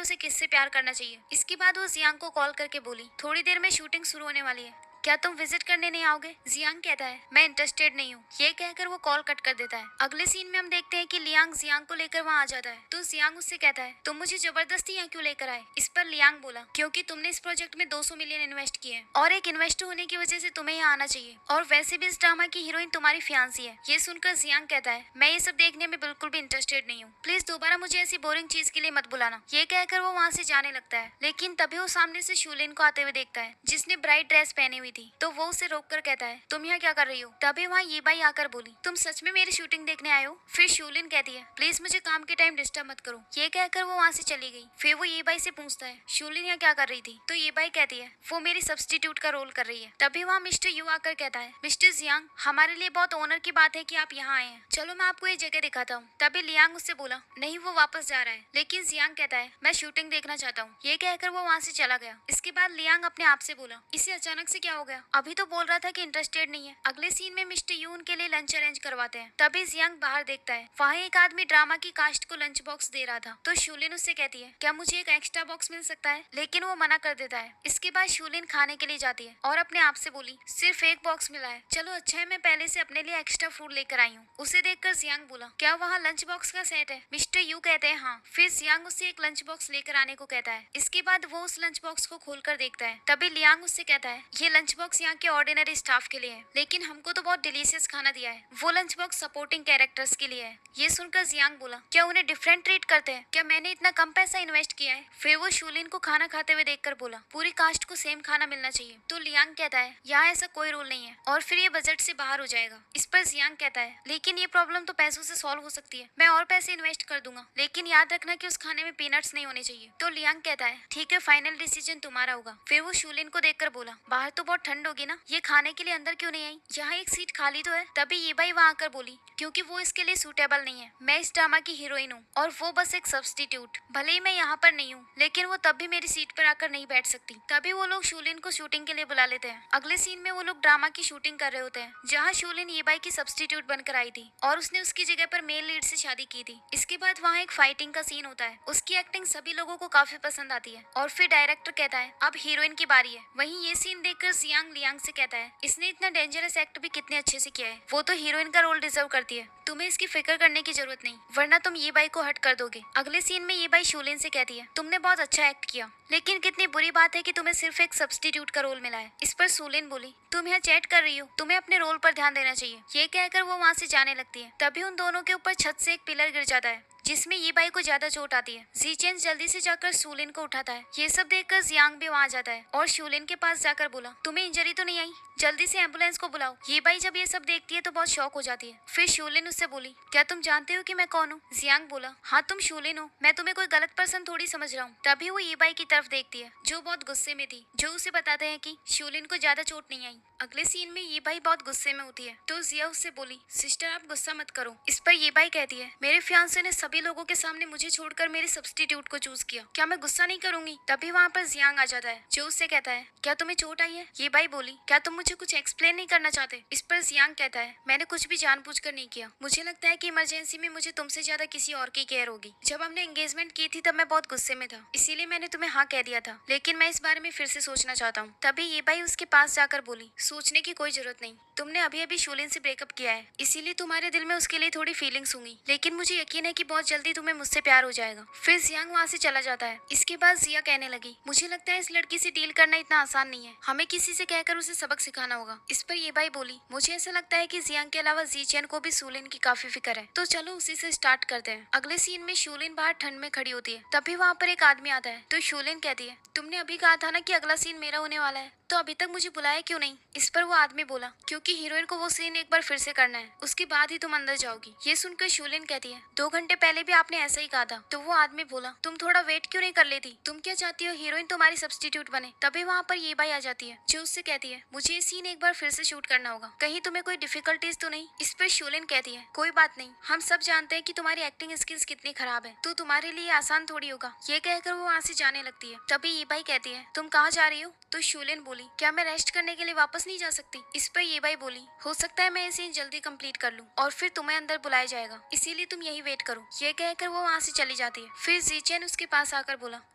उसे किससे प्यार करना चाहिए। इसके बाद वो जियांग को कॉल करके बोली, थोड़ी देर में शूटिंग शुरू होने वाली है, क्या तुम विजिट करने नहीं आओगे? जियांग कहता है, मैं इंटरेस्टेड नहीं हूँ। ये कहकर वो कॉल कट कर देता है। अगले सीन में हम देखते हैं कि लियांग जियांग को लेकर वहाँ आ जाता है। तो जियांग उससे कहता है, तुम मुझे जबरदस्ती यहाँ क्यों लेकर आए? इस पर लियांग बोला, क्योंकि तुमने इस प्रोजेक्ट में 200 मिलियन इन्वेस्ट किए हैं और एक इन्वेस्टर होने की वजह से तुम्हें यहाँ आना चाहिए, और वैसे भी इस ड्रामा की हीरोइन तुम्हारी फियांसी है। ये सुनकर जियांग कहता है, मैं ये सब देखने में बिल्कुल भी इंटरेस्टेड नहीं हूँ, प्लीज दोबारा मुझे ऐसी बोरिंग चीज के लिए मत बुलाना। ये कहकर वो वहाँ से जाने लगता है, लेकिन तभी वो सामने से शूलिन को आते हुए देखता है, जिसने ब्राइट ड्रेस पहनी हुई थी। तो वो उसे रोक कर कहता है, तुम यहाँ क्या कर रही हो? तभी वहाँ ये बाई आकर बोली, तुम सच में मेरी शूटिंग देखने आए हो? फिर शूलिन कहती है, प्लीज मुझे काम के टाइम डिस्टर्ब मत करो। ये कहकर वो वहाँ से चली गई। फिर वो ये बाई से पूछता है, शूलिन यहाँ क्या कर रही थी? तो ये बाई कहती है, वो मेरी सब्स्टिट्यूट का रोल कर रही है। तभी वहाँ मिस्टर यू आकर कहता है, मिस्टर जियांग, हमारे लिए बहुत ऑनर की बात है कि आप यहाँ आए हैं, चलो मैं आपको ये जगह दिखाता हूँ। तभी लियांग उससे बोला, नहीं वो वापस जा रहा है, लेकिन जियांग कहता है, मैं शूटिंग देखना चाहता हूँ। ये कहकर वो वहाँ से चला गया। इसके बाद लियांग अपने आप से बोला, इसे अचानक से क्या हो गया? अभी तो बोल रहा था कि इंटरेस्टेड नहीं है। अगले सीन में मिस्टर यू उनके लिए लंच अरेंज करवाते हैं। तभी जियांग बाहर देखता है, वहाँ एक आदमी ड्रामा की कास्ट को लंच बॉक्स दे रहा था। तो शूलिन उससे कहती है, क्या मुझे एक एक्स्ट्रा बॉक्स मिल सकता है? लेकिन वो मना कर देता है। इसके बाद शूलिन खाने के लिए जाती है और अपने आप से बोली, सिर्फ एक बॉक्स मिला है, चलो अच्छा है मैं पहले से अपने लिए एक्स्ट्रा फूड लेकर आई हूँ। उसे देखकर जियांग बोला, क्या वहाँ लंच बॉक्स का सेट है? मिस्टर यू कहते हैं हाँ। फिर जियांग उससे एक लंच बॉक्स लेकर आने को कहता है। इसके बाद वो उस लंच बॉक्स को खोलकर देखता है। तभी लियांग उससे कहता है, ये लंच बॉक्स यहाँ के ऑर्डिनरी स्टाफ के लिए है, लेकिन हमको तो बहुत डिलीशियस खाना दिया है। वो लंच बॉक्स सपोर्टिंग कैरेक्टर्स के लिए है। ये सुनकर जियांग बोला, क्या उन्हें डिफरेंट ट्रीट करते हैं? क्या मैंने इतना कम पैसा इन्वेस्ट किया है? फिर वो शूलिन को खाना खाते हुए देखकर बोला, पूरी कास्ट को सेम खाना मिलना चाहिए। तो लियांग कहता है, यहाँ ऐसा कोई रूल नहीं है और फिर ये बजट से बाहर हो जाएगा। इस पर जियांग कहता है, लेकिन ये प्रॉब्लम तो पैसों से सॉल्व हो सकती है, मैं और पैसे इन्वेस्ट कर दूंगा, लेकिन याद रखना कि उस खाने में पीनट्स नहीं होने चाहिए। तो लियांग कहता है, ठीक है, फाइनल डिसीजन तुम्हारा होगा। फिर वो शूलिन को देखकर बोला, बाहर तो बहुत ठंड होगी ना, ये खाने के लिए अंदर क्यों नहीं आई? यहाँ एक सीट खाली तो है। तभी ये बाई वहाँ आकर बोली, क्योंकि वो इसके लिए सूटेबल नहीं है, मैं इस ड्रामा की हीरोइन हूँ और वो बस एक सब्स्टिट्यूट। भले ही मैं यहाँ पर नहीं हूँ, लेकिन वो तब भी मेरी सीट पर आकर नहीं बैठ सकती। तभी वो लोग शूलिन को शूटिंग के लिए बुला लेते हैं। अगले सीन में वो लोग ड्रामा की शूटिंग कर रहे होते हैं, जहाँ शूलिन ये बाई की सब्स्टिट्यूट बनकर आई थी और उसने उसकी जगह पर मेल लीड से शादी की थी। इसके बाद वहाँ एक फाइटिंग का सीन होता है। उसकी एक्टिंग सभी लोगों को काफी पसंद आती है और फिर डायरेक्टर कहता है, अब हीरोइन की बारी है। वहीं ये सीन देखकर जियांग लियांग से कहता है, इसने इतना डेंजरस एक्ट भी कितने अच्छे से किया है, वो तो हीरोइन का रोल डिजर्व करती है, तुम्हें इसकी फिक्र करने की जरूरत नहीं, वरना तुम ये बाई को हट कर दोगे। अगले सीन में ये बाई शूलिन से कहती है, तुमने बहुत अच्छा एक्ट किया, लेकिन कितनी बुरी बात है कि तुम्हें सिर्फ एक सब्स्टिट्यूट का रोल मिला है। इस पर शूलिन बोली, तुम यहाँ चैट कर रही हो, तुम्हें अपने रोल पर ध्यान देना चाहिए। ये कहकर वो वहाँ से जाने लगती है। तभी उन दोनों के ऊपर छत से एक पिलर गिर जाता है, जिसमें ये बाई को ज्यादा चोट आती है। जीचेन जल्दी से जाकर शूलिन को उठाता है। ये सब देखकर जियांग भी वहाँ जाता है और शूलिन के पास जाकर बोला, तुम्हें इंजरी तो नहीं आई? जल्दी से एम्बुलेंस को बुलाओ। ये बाई जब ये सब देखती है तो बहुत शॉक हो जाती है। फिर शूलिन उससे बोली, क्या तुम जानते हो कि मैं कौन हूँ? जियांग बोला, हाँ तुम शूलिन हो, मैं तुम्हें कोई गलत पर्सन थोड़ी समझ रहा हूँ। तभी वो ये बाई की तरफ देखती है, जो बहुत गुस्से में थी, जो उसे बताते हैं कि शूलिन को ज्यादा चोट नहीं आई। अगले सीन में ये बाई बहुत गुस्से में होती है, तो जिया उससे बोली, सिस्टर आप गुस्सा मत करो। इस पर ये बाई कहती है, मेरे फियांसे ने सभी लोगों के सामने मुझे छोड़कर मेरे सब्स्टिट्यूट को चूज किया, क्या मैं गुस्सा नहीं करूंगी? तभी वहाँ पर जियांग आ जाता है, जो उससे कहता है, क्या तुम्हें चोट आई है? ये बाई बोली, क्या तुम मुझे कुछ एक्सप्लेन नहीं करना चाहते? इस पर जियांग कहता है, मैंने कुछ भी जानबूझकर नहीं किया, मुझे लगता है कि इमरजेंसी में मुझे तुमसे ज्यादा किसी और की केयर होगी। जब हमने एंगेजमेंट की थी तब मैं बहुत गुस्से में था, इसीलिए मैंने तुम्हें हाँ कह दिया था, लेकिन मैं इस बारे में फिर से सोचना चाहता हूँ। तभी ये बाई उसके पास जाकर बोली, सोचने की कोई जरूरत नहीं, तुमने अभी अभी शूलिन से ब्रेकअप किया है, इसीलिए तुम्हारे दिल में उसके लिए थोड़ी फीलिंग्स होंगी, लेकिन मुझे यकीन है कि बहुत जल्दी तुम्हें मुझसे प्यार हो जाएगा। फिर जियांग वहाँ से चला जाता है। इसके बाद जिया कहने लगी, मुझे लगता है इस लड़की से डील करना इतना आसान नहीं है, हमें किसी से कहकर उसे सबक सिखाना होगा। इस पर ये बाई बोली, मुझे ऐसा लगता है कि जियांग के अलावा जीचेन को भी शूलिन की काफी फिक्र है, तो चलो उसी से स्टार्ट करते हैं। अगले सीन में शूलिन बाहर ठंड में खड़ी होती है। तभी वहाँ पर एक आदमी आता है, तो शूलिन कहती है, तुमने अभी कहा था ना कि अगला सीन मेरा होने वाला है, तो अभी तक मुझे बुलाया क्यों नहीं? इस पर वो आदमी बोला, क्योंकि हीरोइन को वो सीन एक बार फिर से करना है, उसके बाद ही तुम अंदर जाओगी। ये सुनकर शूलिन कहती है, 2 घंटे पहले भी आपने ऐसा ही कहा था। तो वो आदमी बोला, तुम थोड़ा वेट क्यों नहीं कर लेती? तुम क्या चाहती हो हीरोइन तुम्हारी सब्स्टिट्यूट बने? तभी वहाँ पर ये बाई आ जाती है, जो उससे कहती है, मुझे ये सीन एक बार फिर से शूट करना होगा, कहीं तुम्हें कोई डिफिकल्टीज तो नहीं? इस पर शूलिन कहती है, कोई बात नहीं, हम सब जानते हैं कि तुम्हारी एक्टिंग स्किल्स कितनी खराब है, तो तुम्हारे लिए आसान थोड़ी होगा। ये कहकर वो वहाँ से जाने लगती है। तभी ये बाई कहती है, तुम कहाँ जा रही हो? तो शूलिन बोली, क्या मैं रेस्ट करने के लिए वापस नहीं जा सकती? इस पर ये बाई बोली, हो सकता है मैं ये सीन जल्दी कंप्लीट कर लूँ और फिर तुम्हें अंदर बुलाया जाएगा, इसीलिए तुम यही वेट करो। ये कहकर वो वहाँ से चली जाती है। फिर जीचेन उसके पास आकर बोला,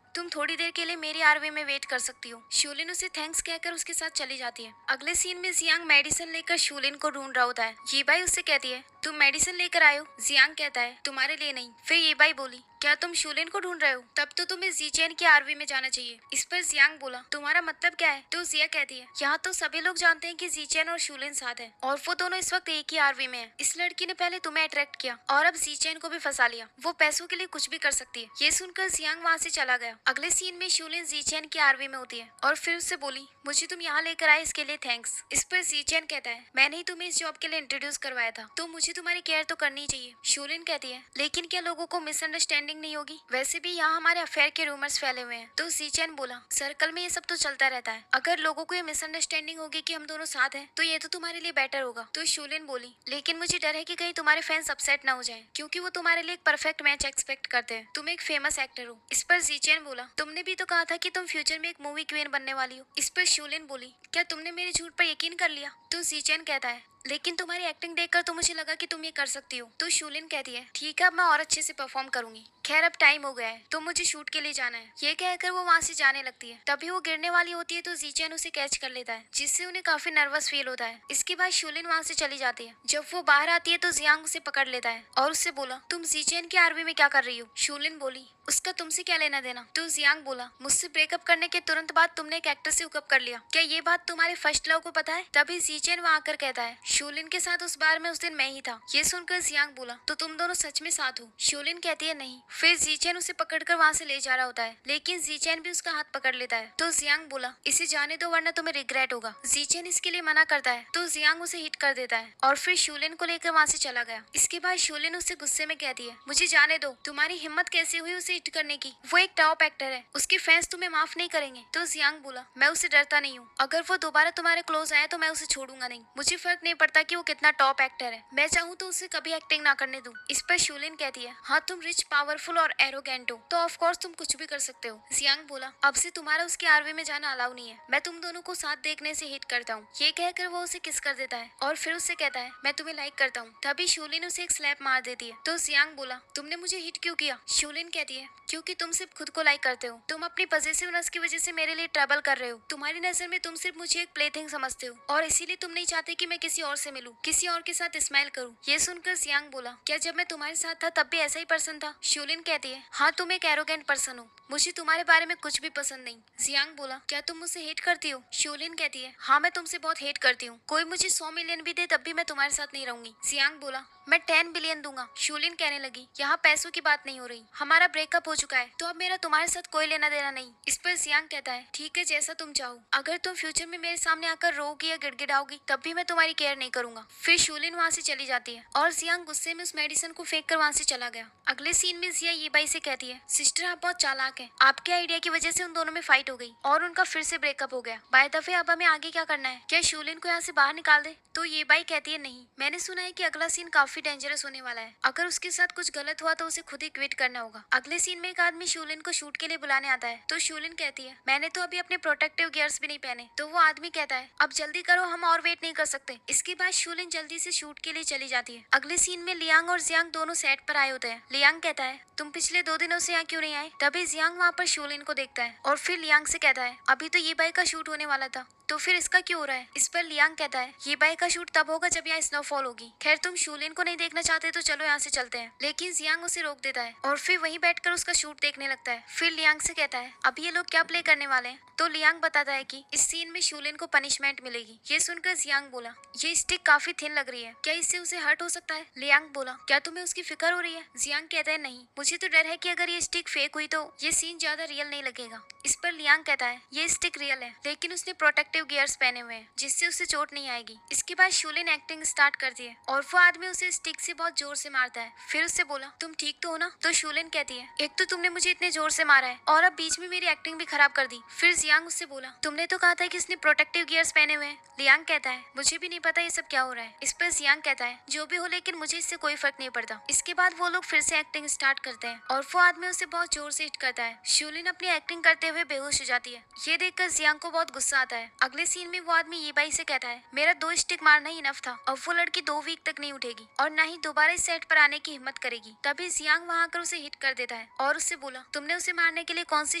तुम थोड़ी देर के लिए मेरी आरवी में वेट कर सकती हो। शूलिन उसे थैंक्स कहकर उसके साथ चली जाती है। अगले सीन में जियांग मेडिसिन लेकर शूलिन को ढूंढ रहा होता है। ये बाई उससे कहती है, तुम मेडिसिन लेकर आए हो? जियांग कहता है, तुम्हारे लिए नहीं। फिर ये बाई बोली, क्या तुम शूलिन को ढूंढ रहे हो? तब तो तुम्हें जीचेन की आरवी में जाना चाहिए। इस पर जियांग बोला, तुम्हारा मतलब क्या है? तो जिया कहती है, यहाँ तो सभी लोग जानते हैं कि जीचेन और शूलिन साथ है और वो दोनों इस वक्त एक ही आरवी में है। इस लड़की ने पहले तुम्हें अट्रैक्ट किया और अब जीचेन को भी फंसा लिया। वो पैसों के लिए कुछ भी कर सकती है। ये सुनकर जियांग वहाँ से चला गया। अगले सीन में शूलिन जीचेन की आरवी में होती है और फिर उससे बोली, मुझे तुम यहाँ लेकर आए इसके लिए थैंक्स। इस पर जीचेन कहता है, मैंने ही तुम्हें इस जॉब के लिए इंट्रोड्यूस करवाया था, तो मुझे तुम्हारी केयर तो करनी चाहिए। शूलिन कहती है, लेकिन क्या लोगों को मिसअंडरस्टैंडिंग नहीं होगी? वैसे भी यहाँ हमारे अफेयर के रूमर्स फैले हुए हैं। तो जीचेन बोला, सर्कल में ये सब तो चलता रहता है, अगर लोगों को ये मिसअंडरस्टैंडिंग होगी कि हम दोनों साथ हैं, तो ये तो तुम्हारे लिए बेटर होगा। तो शूलिन बोली, लेकिन मुझे डर है कि कहीं तुम्हारे फैंस अपसेट ना हो जाएं, क्योंकि वो तुम्हारे लिए एक परफेक्ट मैच एक्सपेक्ट करते हैं। तुम एक फेमस एक्टर हो। इस पर जीचेन बोला, तुमने भी तो कहा था कि तुम फ्यूचर में एक मूवी क्वीन बनने वाली हो। इस पर शूलिन बोली, क्या तुमने मेरे झूठ पर यकीन कर लिया? तो जीचेन कहता है, लेकिन तुम्हारी एक्टिंग देखकर तो मुझे लगा कि तुम ये कर सकती हो। तो शूलिन कहती है, ठीक है, अब मैं और अच्छे से परफॉर्म करूंगी। खैर अब टाइम हो गया है, तो मुझे शूट के लिए जाना है। ये कहकर वो वहाँ से जाने लगती है। तभी वो गिरने वाली होती है तो जीचेन उसे कैच कर लेता है, जिससे उन्हें काफी नर्वस फील होता है। इसके बाद शूलिन वहाँ से चली जाती है। जब वो बाहर आती है तो जियांग उसे पकड़ लेता है और उससे बोला, तुम जीचेन की आर्मी में क्या कर रही हो? शूलिन बोली, उसका तुमसे क्या लेना देना? तो जियांग बोला, मुझसे ब्रेकअप करने के तुरंत बाद तुमने एक एक्टर से हुकअप कर लिया, क्या ये बात तुम्हारे फर्स्ट लव को पता है? तभी जीचेन वहाँ आकर कहता है, शूलिन के साथ उस बार में उस दिन मैं ही था। ये सुनकर जियांग बोला, तो तुम दोनों सच में साथ हो? शूलिन कहती है, नहीं। फिर जीचेन उसे पकड़कर वहाँ से ले जा रहा होता है, लेकिन जीचेन भी उसका हाथ पकड़ लेता है। तो जियांग बोला, इसे जाने दो वरना तुम्हें रिग्रेट होगा। जीचेन इसके लिए मना करता है तो जियांग उसे हिट कर देता है और फिर शूलिन को लेकर वहाँ से चला गया। इसके बाद शूलिन उससे गुस्से में कहती है, मुझे जाने दो, तुम्हारी हिम्मत कैसे हुई उसे हिट करने की? वो एक टॉप एक्टर है, उसके फैंस तुम्हें माफ नहीं करेंगे। तो जियांग बोला, मैं उससे डरता नहीं हूँ, अगर वो दोबारा तुम्हारे क्लोज आए तो मैं उसे छोड़ूंगा नहीं। मुझे फर्क नहीं पड़ता कि वो कितना टॉप एक्टर है, मैं चाहूँ तो उसे कभी एक्टिंग ना करने दूं। इस पर शूलिन कहती है, हाँ तुम रिच, पावरफुल और एरोगेंट हो, तो ऑफ कोर्स तुम कुछ भी कर सकते हो। जियांग बोला, अब से तुम्हारा उसके आर्मी में जाना अलाउ नहीं है, मैं तुम दोनों को साथ देखने से हिट करता हूँ। ये कहकर वो उसे किस कर देता है और फिर उससे कहता है, मैं तुम्हें लाइक करता हूँ। तभी शूलिन उसे एक स्लैप मार देती है। तो जियांग बोला, तुमने मुझे हिट क्यों किया? शूलिन कहती है, क्योंकि तुम सिर्फ खुद को लाइक करते हो, तुम अपनी पॉजिटिवनेस की वजह से मेरे लिए ट्रबल कर रहे हो। तुम्हारी नजर में तुम सिर्फ मुझे एक प्लेथिंग समझते हो और इसीलिए तुम नहीं चाहते कि मैं किसी और से मिलूं, किसी और के साथ स्माइल करूं। ये सुनकर जियांग बोला, क्या जब मैं तुम्हारे साथ था तब भी ऐसा ही पर्सन था? शूलिन कहती है, हाँ तुम एक एरोगेंट पर्सन हो, मुझे तुम्हारे बारे में कुछ भी पसंद नहीं। जियांग बोला, क्या तुम मुझसे हेट करती हो? शूलिन कहती है, हाँ मैं तुमसे बहुत हेट करती हूँ, कोई मुझे 100 मिलियन भी दे तब भी मैं तुम्हारे साथ नहीं रहूंगी। जियांग बोला, मैं 10 बिलियन दूंगा। शूलिन कहने लगी, यहाँ पैसों की बात नहीं हो रही, हमारा ब्रेकअप हो चुका है, तो अब मेरा तुम्हारे साथ कोई लेना देना नहीं। इस पर जियांग कहता है, ठीक है जैसा तुम चाहो, अगर तुम फ्यूचर में मेरे सामने आकर रोगी या गिड़गिड़ाओगी तब भी मैं तुम्हारी केयर नहीं करूंगा। फिर शूलिन वहाँ से चली जाती है और जियांग गुस्से में उस मेडिसिन को फेंक कर वहाँ से चला गया। अगले सीन में जिया ये बाई से कहती है, सिस्टर आप बहुत चालाक है, आपके आइडिया की वजह से उन दोनों में फाइट हो गई और उनका फिर से ब्रेकअप हो गया। बाय द वे अब हमें आगे क्या करना है, क्या शूलिन को यहाँ से बाहर निकाल दे? तो ये बाई कहती है, नहीं, मैंने सुना है कि अगला सीन काफी डेंजरस होने वाला है, अगर उसके साथ कुछ गलत हुआ तो उसे खुद ही क्विट करना होगा। अगले सीन में एक आदमी शूलिन को शूट के लिए बुलाने आता है तो शूलिन कहती है, मैंने तो अभी अपने प्रोटेक्टिव गियर्स भी नहीं पहने। तो वो आदमी कहता है, अब जल्दी करो, हम और वेट नहीं कर सकते। इसके बाद शूलिन जल्दी से शूट के लिए चली जाती है। अगले सीन में लियांग और जियांग दोनों सेट पर आए होते हैं। लियांग कहता है, तुम पिछले 2 दिनों से यहाँ क्यों नहीं आए? तभी जियांग वहाँ पर शूलिन को देखता है और फिर लियांग से कहता है, अभी तो ये बाई का शूट होने वाला था, तो फिर इसका क्यों हो रहा है? इस पर लियांग कहता है, ये बाई का शूट तब होगा जब यहाँ स्नोफॉल होगी। खैर तुम शूलिन को नहीं देखना चाहते तो चलो यहाँ से चलते हैं। लेकिन जियांग उसे रोक देता है और फिर वहीं बैठकर उसका शूट देखने लगता है। फिर लियांग से कहता है, अब ये लोग क्या प्ले करने वाले हैं? तो लियांग बताता है कि इस सीन में शूलिन को पनिशमेंट मिलेगी। ये सुनकर जियांग बोला, ये स्टिक काफी थिन लग रही है, क्या इससे उसे हर्ट हो सकता है? लियांग बोला, क्या तुम्हें उसकी फिक्र हो रही है? जियांग कहता है, नहीं, मुझे तो डर है कि अगर ये स्टिक फेक हुई तो ये सीन ज्यादा रियल नहीं लगेगा। इस पर लियांग कहता है, ये स्टिक रियल है, लेकिन उसने प्रोटेक्टिव प्रोटेक्टिव गियर्स पहने हुए हैं जिससे उसे चोट नहीं आएगी। इसके बाद शूलिन एक्टिंग स्टार्ट करती है और वो आदमी उसे स्टिक से बहुत जोर से मारता है। फिर उससे बोला, तुम ठीक तो हो ना? तो शूलिन कहती है, एक तो तुमने मुझे इतने जोर से मारा है और अब बीच में मेरी एक्टिंग भी खराब कर दी। फिर जियांग उससे बोला, तुमने तो कहा था कि इसने प्रोटेक्टिव गियर्स पहने हुए हैं। लियांग कहता है, मुझे भी नहीं पता ये सब क्या हो रहा है। इस पर जियांग कहता है, जो भी हो लेकिन मुझे इससे कोई फर्क नहीं पड़ता। इसके बाद वो लोग फिर से एक्टिंग स्टार्ट करते हैं और वो आदमी उसे बहुत जोर से हिट करता है। शूलिन अपनी एक्टिंग करते हुए बेहोश हो जाती है। ये देखकर जियांग को बहुत गुस्सा आता है। अगले सीन में वो आदमी ये बाई से कहता है, मेरा 2 स्टिक मारना ही इनफ था। अब वो लड़की 2 वीक तक नहीं उठेगी और न ही दोबारा इस सेट पर आने की हिम्मत करेगी। तभी जियांग वहां आकर उसे हिट कर देता है और उससे बोला, तुमने उसे मारने के लिए कौन सी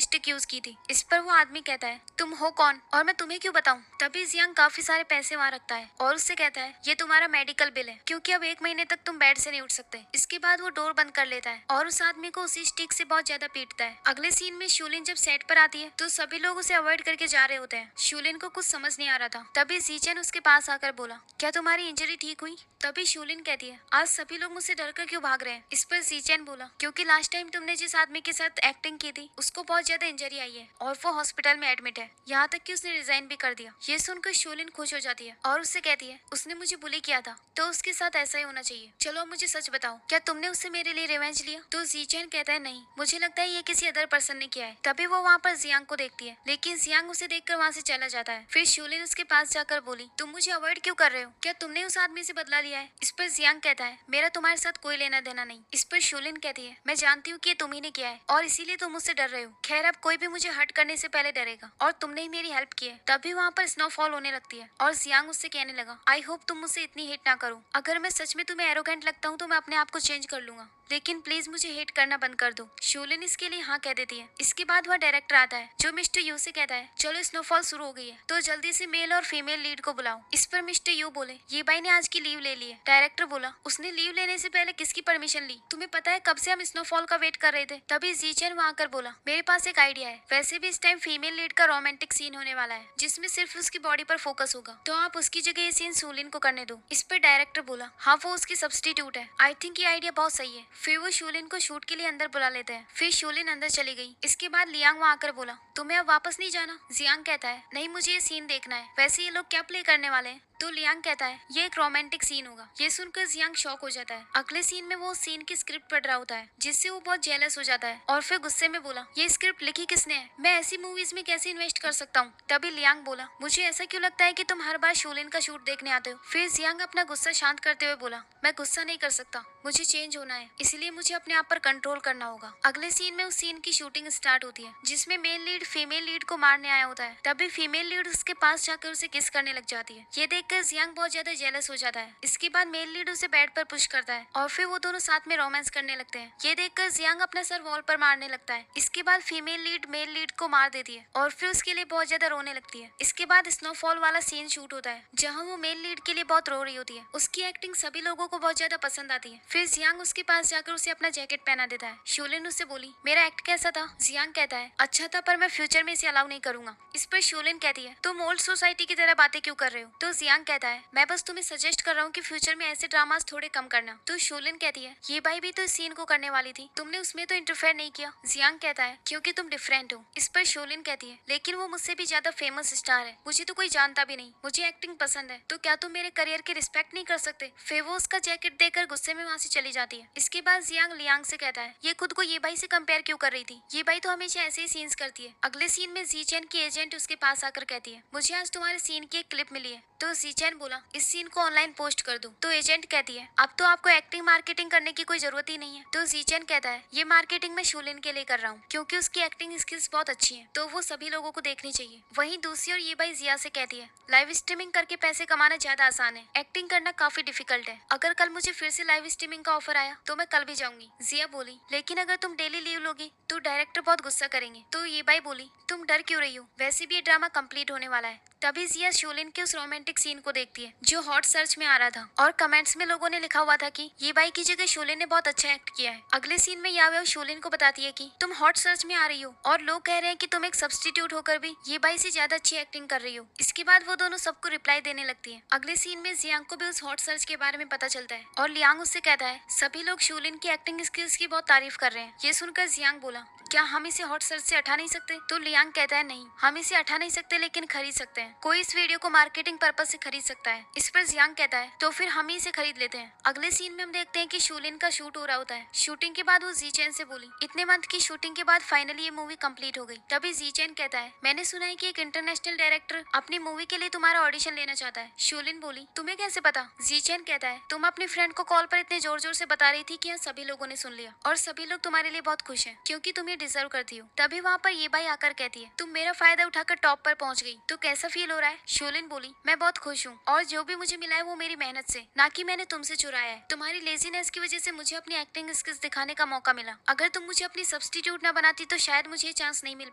स्टिक यूज की थी? इस पर वो आदमी कहता है, तुम हो कौन और मैं तुम्हें क्यों बताऊं? तभी जियांग काफी सारे पैसे वहां रखता है और उससे कहता है, ये तुम्हारा मेडिकल बिल है क्योंकि अब 1 महीने तक तुम बेड से नहीं उठ सकते। इसके बाद वो डोर बंद कर लेता है और उस आदमी को उसी स्टिक से बहुत ज्यादा पीटता है। अगले सीन में शूलिन जब सेट पर आती है तो सभी लोग उसे अवॉइड करके जा रहे होते हैं। शूलिन को कुछ समझ नहीं आ रहा था। तभी जीचेन उसके पास आकर बोला, क्या तुम्हारी इंजरी ठीक हुई? तभी शूलिन कहती है, आज सभी लोग मुझसे डरकर क्यों भाग रहे हैं? इस पर जीचेन बोला, क्योंकि लास्ट टाइम तुमने जिस आदमी के साथ एक्टिंग की थी उसको बहुत ज्यादा इंजरी आई है और वो हॉस्पिटल में एडमिट है, यहाँ तक कि उसने रिजाइन भी कर दिया। ये सुनकर शूलिन खुश हो जाती है और उससे कहती है, उसने मुझे बुली किया था तो उसके साथ ऐसा ही होना चाहिए। चलो मुझे सच बताओ, क्या तुमने उससे मेरे लिए रिवेंज लिया? तो जीचेन कहता है, नहीं, मुझे लगता है ये किसी अदर पर्सन ने किया है। तभी वो वहाँ पर जियांग को देखती है लेकिन जियांग उसे देखकर वहाँ से चला जाता है। फिर शूलिन उसके पास जाकर बोली, तुम मुझे अवॉइड क्यों कर रहे हो? क्या तुमने उस आदमी से बदला लिया है? इस पर जियांग कहता है, मेरा तुम्हारे साथ कोई लेना देना नहीं। इस पर शूलिन कहती है, मैं जानती हूँ कि ये तुम ही ने किया है और इसीलिए तुम मुझसे डर रहे हो। खैर अब कोई भी मुझे हर्ट करने से पहले डरेगा और तुमने ही मेरी हेल्प की है। तभी वहाँ पर स्नोफॉल होने लगती है और जियांग उससे कहने लगा, आई होप तुम मुझसे इतनी हिट ना करो। अगर मैं सच में तुम्हें एरोगेंट लगता हूँ तो मैं अपने आप को चेंज कर लूंगा, लेकिन प्लीज मुझे हेट करना बंद कर दो। शूलिन इसके लिए हाँ कह देती है। इसके बाद वह डायरेक्टर आता है जो मिस्टर यू से कहता है, चलो स्नोफॉल शुरू हो गई है तो जल्दी से मेल और फीमेल लीड को बुलाओ। इस पर मिस्टर यू बोले, ये भाई ने आज की लीव ले ली है। डायरेक्टर बोला, उसने लीव लेने से पहले किसकी परमिशन ली? तुम्हें पता है कब से हम स्नोफॉल का वेट कर रहे थे। तभी जीचेन वहां आकर बोला, मेरे पास एक आइडिया है। वैसे भी इस टाइम फीमेल लीड का रोमांटिक सीन होने वाला है जिसमें सिर्फ उसकी बॉडी पर फोकस होगा, तो आप उसकी जगह ये सीन शूलिन को करने दो। इस पर डायरेक्टर बोला, हाँ वो उसकी सब्स्टिट्यूट है। आई थिंक ये आइडिया बहुत सही है। फिर वो शूलिन को शूट के लिए अंदर बुला लेते हैं। फिर शूलिन अंदर चली गई। इसके बाद लियांग वहां आकर बोला, तुम्हें अब वापस नहीं जाना? जियांग कहता है, नहीं मुझे ये सीन देखना है। वैसे ये लोग क्या प्ले करने वाले हैं? तो लियांग कहता है, ये एक रोमांटिक सीन होगा। ये सुनकर जियांग शॉक हो जाता है। अगले सीन में वो सीन की स्क्रिप्ट पढ़ रहा होता है जिससे वो बहुत जेलस हो जाता है और फिर गुस्से में बोला, ये स्क्रिप्ट लिखी किसने है? मैं ऐसी मूवीज में कैसे इन्वेस्ट कर सकता हूँ? तभी लियांग बोला, मुझे ऐसा क्यों लगता है कि तुम हर बार शूलिन का शूट देखने आते हो? फिर जियांग अपना गुस्सा शांत करते हुए बोला, मैं गुस्सा नहीं कर सकता, मुझे चेंज होना है, इसलिए मुझे अपने आप पर कंट्रोल करना होगा। अगले सीन में उस सीन की शूटिंग स्टार्ट होती है जिसमें मेल लीड फीमेल लीड को मारने आया होता है। तभी फीमेल लीड उसके पास जाकर उसे किस करने लग जाती है। ये देखकर जियांग बहुत ज्यादा जेलस हो जाता है। इसके बाद मेल लीड उसे बेड पर पुश करता है और फिर वो दोनों साथ में रोमांस करने लगते हैं। ये देखकर जियांग अपना सर वॉल पर मारने लगता है। इसके बाद फीमेल लीड मेल लीड को मार देती है और फिर उसके लिए बहुत ज्यादा रोने लगती है। इसके बाद स्नोफॉल वाला सीन शूट होता है जहाँ वो मेल लीड के लिए बहुत रो रही होती है। उसकी एक्टिंग सभी लोगों को बहुत ज्यादा पसंद आती है। फिर जियांग उसके पास जाकर उसे अपना जैकेट पहना देता है। शूलिन उससे बोली, मेरा एक्ट कैसा था? जियांग कहता है, अच्छा था, पर मैं फ्यूचर में इसे अलाउ नहीं करूंगा। इस पर शूलिन कहती है, तुम ओल्ड सोसाइटी की तरह बातें क्यों कर रहे हो? तो जियांग कहता है, मैं बस तुम्हें सजेस्ट कर रहा हूँ कि फ्यूचर में ऐसे ड्रामास थोड़े कम करना। तो शूलिन कहती है, ये बाई भी तो इस सीन को करने वाली थी, तुमने उसमें तो इंटरफेयर नहीं किया। जियांग कहता है, क्योंकि तुम डिफरेंट हो। इस पर शूलिन कहती है, लेकिन वो मुझसे भी ज्यादा फेमस स्टार है, मुझे तो कोई जानता भी नहीं, मुझे एक्टिंग पसंद है, तो क्या तुम मेरे करियर की रिस्पेक्ट नहीं कर सकते? फिर वो उसका जैकेट देकर गुस्से में वहाँ से चली जाती है। इसके बाद जियांग लियांग से कहता है, ये खुद को ये बाई से कंपेयर क्यों कर रही थी? ये बाई तो हमेशा ऐसे ही सीन्स करती है। अगले सीन में जीचेन की एजेंट उसके पास आकर कहती है, मुझे आज तुम्हारे सीन की एक क्लिप मिली है। तो जीचेन बोला, इस सीन को ऑनलाइन पोस्ट कर दो। तो एजेंट कहती है, अब तो आपको एक्टिंग मार्केटिंग करने की कोई जरूरत ही नहीं है। तो जीचेन कहता है, ये मार्केटिंग मैं शूलिन के लिए कर रहा हूँ क्योंकि उसकी एक्टिंग स्किल्स बहुत अच्छी है, तो वो सभी लोगों को देखनी चाहिए। वहीं दूसरी ओर ये बाई जिया से कहती है, लाइव स्ट्रीमिंग करके पैसे कमाना ज्यादा आसान है, एक्टिंग करना काफी डिफिकल्ट है। अगर कल मुझे फिर से लाइव स्ट्रीमिंग का ऑफर आया तो मैं कल भी जाऊंगी। जिया बोली, लेकिन अगर तुम डेली लीव लोगी तो डायरेक्टर बहुत गुस्सा करेंगे। तो ये बाई बोली, तुम डर क्यों रही हो? वैसे भी ये ड्रामा कंप्लीट होने वाला है। तभी जिया शूलिन के उस रोमांटिक सीन को देखती है जो हॉट सर्च में आ रहा था और कमेंट्स में लोगों ने लिखा हुआ था कि ये बाई की जगह शूलिन ने बहुत अच्छा एक्ट किया है। अगले सीन में यावेव शूलिन को बताती है कि तुम हॉट सर्च में आ रही हो और लोग कह रहे हैं कि तुम एक सब्स्टिट्यूट होकर भी ये बाई से ज्यादा अच्छी एक्टिंग कर रही हो। इसके बाद वो दोनों सबको रिप्लाई देने लगती है। अगले सीन में जियांग को भी उस हॉट सर्च के बारे में पता चलता है और लियांग उससे कहता है, सभी लोग शूलिन की एक्टिंग स्किल्स की बहुत तारीफ कर रहे हैं। ये सुनकर जियांग बोला, क्या हम इसे हॉट सर्च से हटा नहीं सकते? तो लियांग कहता है, नहीं, हम इसे हटा नहीं सकते लेकिन खरीद सकते हैं। हैं। कोई इस वीडियो को मार्केटिंग पर्पज से खरीद सकता है। इस पर जियांग कहता है तो फिर हम ही इसे खरीद लेते हैं। अगले सीन में हम देखते हैं कि शूलिन का शूट हो रहा होता है। शूटिंग के बाद वो जीचेन से बोली, इतने मंथ की शूटिंग के बाद फाइनली ये मूवी कंप्लीट हो गई। तभी जीचेन कहता है, मैंने सुना है कि एक इंटरनेशनल डायरेक्टर अपनी मूवी के लिए तुम्हारा ऑडिशन लेना चाहता है। शूलिन बोली, तुम्हें कैसे पता? जीचेन कहता है, तुम अपनी फ्रेंड को कॉल पर इतने जोर जोर से बता रही थी कि यहाँ सभी लोगों ने सुन लिया और सभी लोग तुम्हारे लिए बहुत खुश हैं क्योंकि तुम ये डिजर्व करती हो। तभी वहाँ पर ये बाई आकर कहती है, तुम मेरा फायदा उठाकर टॉप पर पहुंच गई तो कैसा फील हो रहा है? शूलिन बोली, मैं बहुत खुश हूँ और जो भी मुझे मिला है वो मेरी मेहनत से, ना कि मैंने तुमसे चुराया है। तुम्हारी लेजीनेस की वजह से मुझे अपनी एक्टिंग स्किल्स दिखाने का मौका मिला। अगर तुम मुझे अपनी सब्स्टिट्यूट न बनाती तो शायद मुझे ये चांस नहीं मिल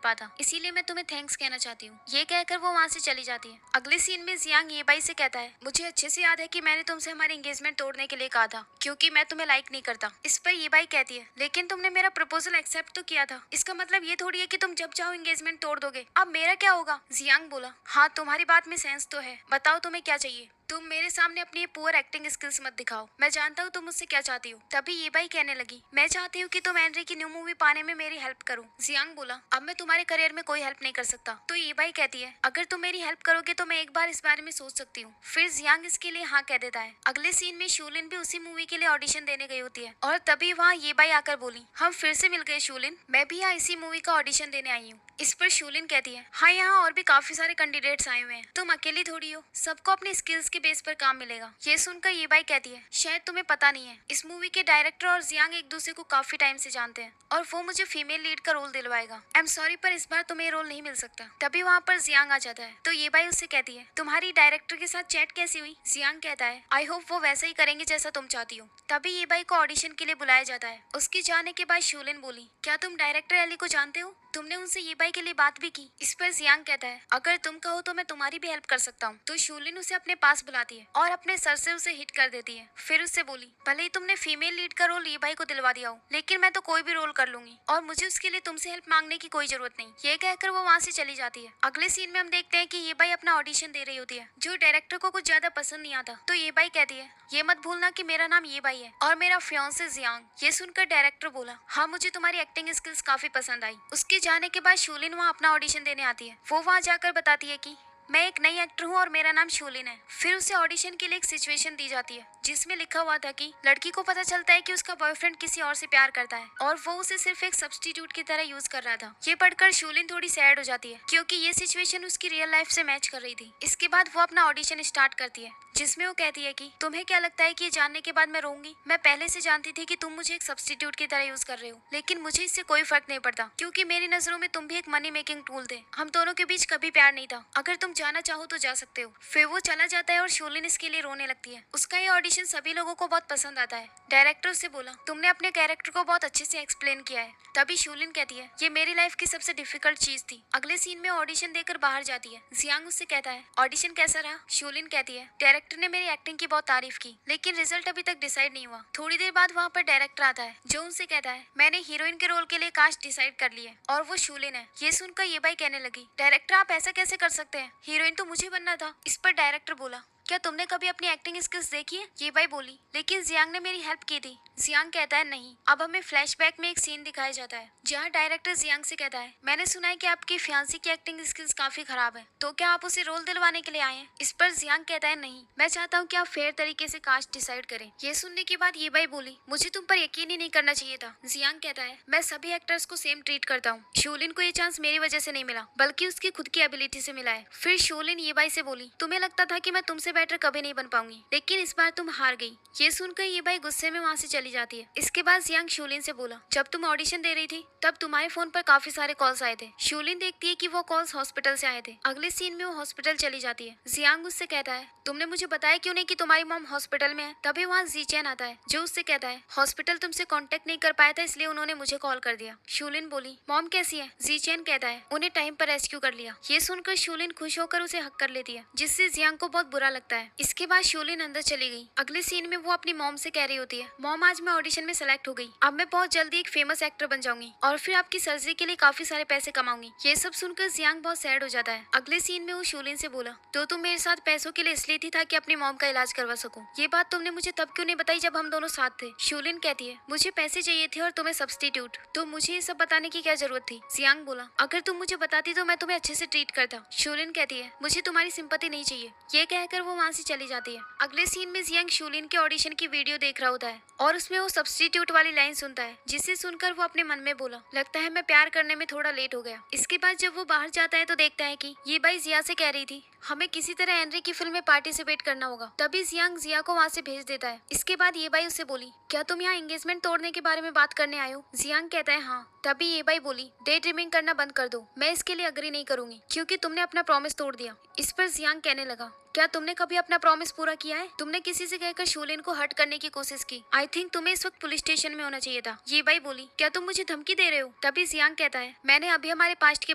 पाता, इसीलिए मैं तुम्हें थैंक्स कहना चाहती हूँ। ये कहकर वो वहाँ से चली जाती है। अगले सीन में जियांग ये बाई से कहता है, मुझे अच्छे से याद है कि मैंने तुमसे हमारी एंगेजमेंट तोड़ने के लिए कहा था क्योंकि मैं तुम्हें लाइक नहीं करता। इस पर ये बाई कहती है, लेकिन तुमने मेरा प्रपोजल एक्सेप्ट तो किया था, इसका मतलब ये थोड़ी है कि तुम जब चाहो एंगेजमेंट तोड़ दोगे। अब मेरा क्या होगा? जियांग बोला, हाँ तुम्हारी बात में सेंस तो है, बताओ तुम्हें क्या चाहिए? तुम मेरे सामने अपनी पुअर एक्टिंग स्किल्स मत दिखाओ, मैं जानता हूँ तुम मुझसे क्या चाहती हो। तभी ये बाई कहने लगी, मैं चाहती हूँ कि तुम एंड्री की न्यू मूवी पाने में मेरी हेल्प करो। जियांग बोला, अब मैं तुम्हारे करियर में कोई हेल्प नहीं कर सकता। तो ये बाई कहती है, अगर तुम मेरी हेल्प करोगे तो मैं एक बार इस बारे में सोच सकती हूँ। फिर जियांग इसके लिए हाँ कह देता है। अगले सीन में शूलिन भी उसी मूवी के लिए ऑडिशन देने गई होती है और तभी वहाँ ये बाई आकर बोली, हम फिर से मिल गए शूलिन, मैं भी यहाँ इसी मूवी का ऑडिशन देने आई हूँ। इस पर शूलिन कहती है, हाँ यहाँ और भी काफी सारे कैंडिडेट्स आए हुए हैं, तुम अकेली थोड़ी हो, सबको अपने स्किल्स के बेस पर काम मिलेगा। ये सुनकर ये बाई कहती है, शायद तुम्हें पता नहीं है, इस मूवी के डायरेक्टर और जियांग एक दूसरे को काफी टाइम से जानते हैं और वो मुझे फीमेल लीड का रोल दिलवाएगा। आई एम सॉरी पर इस बार तुम्हें रोल नहीं मिल सकता। तभी वहाँ पर जियांग आ जाता है तो ये बाई उससे कहती है, तुम्हारी डायरेक्टर के साथ चैट कैसी हुई? जियांग कहता है, आई होप वो वैसा ही करेंगे जैसा तुम चाहती हो। तभी ये बाई को ऑडिशन के लिए बुलाया जाता है। उसके जाने के बाद शूलिन बोली, क्या तुम डायरेक्टर एली को जानते हो? तुमने उनसे ये बाई के लिए बात भी की? इस पर जियांग कहता है, अगर तुम कहो तो मैं तुम्हारी भी हेल्प कर सकता हूँ। तो शूलिन उसे अपने पास बुलाती है और अपने सर से उसे हिट कर देती है। फिर उससे बोली, भले ही तुमने फीमेल लीड का रोल ये बाई को दिलवा दिया हो, लेकिन मैं तो कोई भी रोल कर लूंगी और मुझे उसके लिए तुमसे हेल्प मांगने की कोई जरूरत नहीं। ये कहकर वो वहाँ से चली जाती है। अगले सीन में हम देखते हैं कि ये बाई अपना ऑडिशन दे रही होती है जो डायरेक्टर को कुछ ज्यादा पसंद नहीं आता। तो ये बाई कहती है, ये मत भूलना कि मेरा नाम ये बाई है और मेरा फियांसे जियांग। ये सुनकर डायरेक्टर बोला, हाँ मुझे तुम्हारी एक्टिंग स्किल्स काफी पसंद आई। उसके जाने के बाद शूलिन वहाँ अपना ऑडिशन देने आती है। वो वहाँ जाकर बताती है कि मैं एक नई एक्टर हूँ और मेरा नाम शूलिन है। फिर उसे ऑडिशन के लिए एक सिचुएशन दी जाती है जिसमें लिखा हुआ था कि लड़की को पता चलता है कि उसका बॉयफ्रेंड किसी और से प्यार करता है और वो उसे सिर्फ एक सब्स्टिट्यूट की तरह यूज कर रहा था। ये पढ़कर शूलिन थोड़ी सैड हो जाती है क्योंकि ये सिचुएशन उसकी रियल लाइफ से मैच कर रही थी। इसके बाद वो अपना ऑडिशन स्टार्ट करती है जिसमें वो कहती है कि तुम्हें क्या लगता है कि ये जानने के बाद मैं रोऊंगी? मैं पहले से जानती थी कि तुम मुझे एक सब्स्टिट्यूट की तरह यूज कर रहे हो, लेकिन मुझे इससे कोई फर्क नहीं पड़ता क्योंकि मेरी नजरों में तुम भी एक मनी मेकिंग टूल थे। हम दोनों के बीच कभी प्यार नहीं था। अगर तुम जाना चाहो तो जा सकते हो। फिर वो चला जाता है और शूलिन इसके लिए रोने लगती है। उसका ये ऑडिशन सभी लोगों को बहुत पसंद आता है। डायरेक्टर उससे बोला, तुमने अपने कैरेक्टर को बहुत अच्छे से एक्सप्लेन किया है। तभी शूलिन कहती है, ये मेरी लाइफ की सबसे डिफिकल्ट चीज थी। अगले सीन में ऑडिशन देकर बाहर जाती है। जियांग उससे कहता है, ऑडिशन कैसा रहा? शूलिन कहती है, डायरेक्टर ने मेरी एक्टिंग की बहुत तारीफ की लेकिन रिजल्ट अभी तक डिसाइड नहीं हुआ। थोड़ी देर बाद वहाँ पर डायरेक्टर आता है जो उनसे कहता है, मैंने हीरोइन के रोल के लिए कास्ट डिसाइड कर लिया है और वो शूलिन है। ये सुनकर ये बाई कहने लगी, डायरेक्टर आप ऐसा कैसे कर सकते हैं? हीरोइन तो मुझे बनना था। इस पर डायरेक्टर बोला, क्या तुमने कभी अपनी एक्टिंग स्किल्स देखी है? ये बाई बोली, लेकिन जियांग ने मेरी हेल्प की थी। जियांग कहता है, नहीं। अब हमें फ्लैशबैक में एक सीन दिखाया जाता है जहाँ डायरेक्टर जियांग से कहता है, मैंने सुना है कि आपकी फियांसी की एक्टिंग स्किल्स काफी खराब है, तो क्या आप उसे रोल दिलवाने के लिए आए हैं? इस पर जियांग कहता है, नहीं, मैं चाहता हूँ कि आप फेयर तरीके से कास्ट डिसाइड करें। ये सुनने के बाद ये बाई बोली, मुझे तुम पर यकीन ही नहीं करना चाहिए था। जियांग कहता है, मैं सभी एक्टर्स को सेम ट्रीट करता हूँ। शूलिन को ये चांस मेरी वजह से नहीं मिला बल्कि उसकी खुद की एबिलिटी से मिला है। फिर शूलिन ये बाई से बोली, तुम्हें लगता था कि मैं तुमसे बेटर कभी नहीं बन पाऊंगी, लेकिन इस बार तुम हार गई। ये सुनकर ये बाई गुस्से में वहाँ से चली जाती है। इसके बाद जियांग शूलिन से बोला, जब तुम ऑडिशन दे रही थी तब तुम्हारे फोन पर काफी सारे कॉल्स आए थे। शूलिन देखती है कि वो कॉल्स हॉस्पिटल से आए थे। अगले सीन में वो हॉस्पिटल चली जाती है। जियांग उससे कहता है, तुमने मुझे बताया क्यों नहीं कि तुम्हारी मॉम हॉस्पिटल में है? तभी वहाँ जीचैन आता है जो उससे कहता है, हॉस्पिटल तुमसे कांटेक्ट नहीं कर पाया था इसलिए उन्होंने मुझे कॉल कर दिया। शूलिन बोली, मॉम कैसी है? जीचैन कहता है, उन्हें टाइम पर रेस्क्यू कर लिया। ये सुनकर शूलिन खुश होकर उसे हक कर लेती है जिससे जियांग को बहुत बुरा लगता है। इसके बाद शूलिन अंदर चली गई। अगले सीन में वो अपनी मॉम से कह रही होती है, मॉम आज मैं ऑडिशन में सेलेक्ट हो गई, अब मैं बहुत जल्दी एक फेमस एक्टर बन जाऊंगी और फिर आपकी सर्जरी के लिए काफी सारे पैसे कमाऊंगी। ये सब सुनकर जियांग बहुत सैड हो जाता है। अगले सीन में वो शूलिन से बोला, तो तुम मेरे साथ पैसों के लिए इसलिए थी ताकि अपनी मॉम का इलाज करवा सकूं। ये बात तुमने मुझे तब क्यों नहीं बताई जब हम दोनों साथ थे? शूलिन कहती है, मुझे पैसे चाहिए थे और तुम्हें सब्स्टिट्यूट, तो मुझे ये सब बताने की क्या जरूरत थी? जियांग बोला, अगर तुम मुझे बताती तो मैं तुम्हें अच्छे से ट्रीट करता। शूलिन कहती है, मुझे तुम्हारी सिंपैथी नहीं चाहिए। ये कहकर वो वहाँ से चली जाती है। अगले सीन में जियांग शूलिन के ऑडिशन की वीडियो देख रहा होता है और उसमें वो सब्स्टिट्यूट वाली लाइन सुनता है, जिसे सुनकर वो अपने मन में बोला, लगता है मैं प्यार करने में थोड़ा लेट हो गया। इसके बाद जब वो बाहर जाता है तो देखता है कि ये बाई जिया से कह रही थी हमें किसी तरह एनरी की फिल्म में पार्टिसिपेट करना होगा। तभी जियांग जिया को वहाँ से भेज देता है। इसके बाद ये बाई उससे बोली, क्या तुम यहाँ एंगेजमेंट तोड़ने के बारे में बात करने आए हो? जियांग कहता है, हाँ। तभी ये बाई बोली, डे ड्रीमिंग करना बंद कर दो, मैं इसके लिए अग्री नहीं करूंगी क्योंकि तुमने अपना प्रॉमिस तोड़ दिया। इस पर जियांग कहने लगा, क्या तुमने कभी अपना प्रॉमिस पूरा किया है? तुमने किसी से कहकर शूलिन को हर्ट करने की कोशिश की। आई थिंक तुम्हें इस वक्त पुलिस स्टेशन में होना चाहिए था। ये बाई बोली, क्या तुम मुझे धमकी दे रहे हो? तभी जियांग कहता है, मैंने अभी हमारे पास्ट के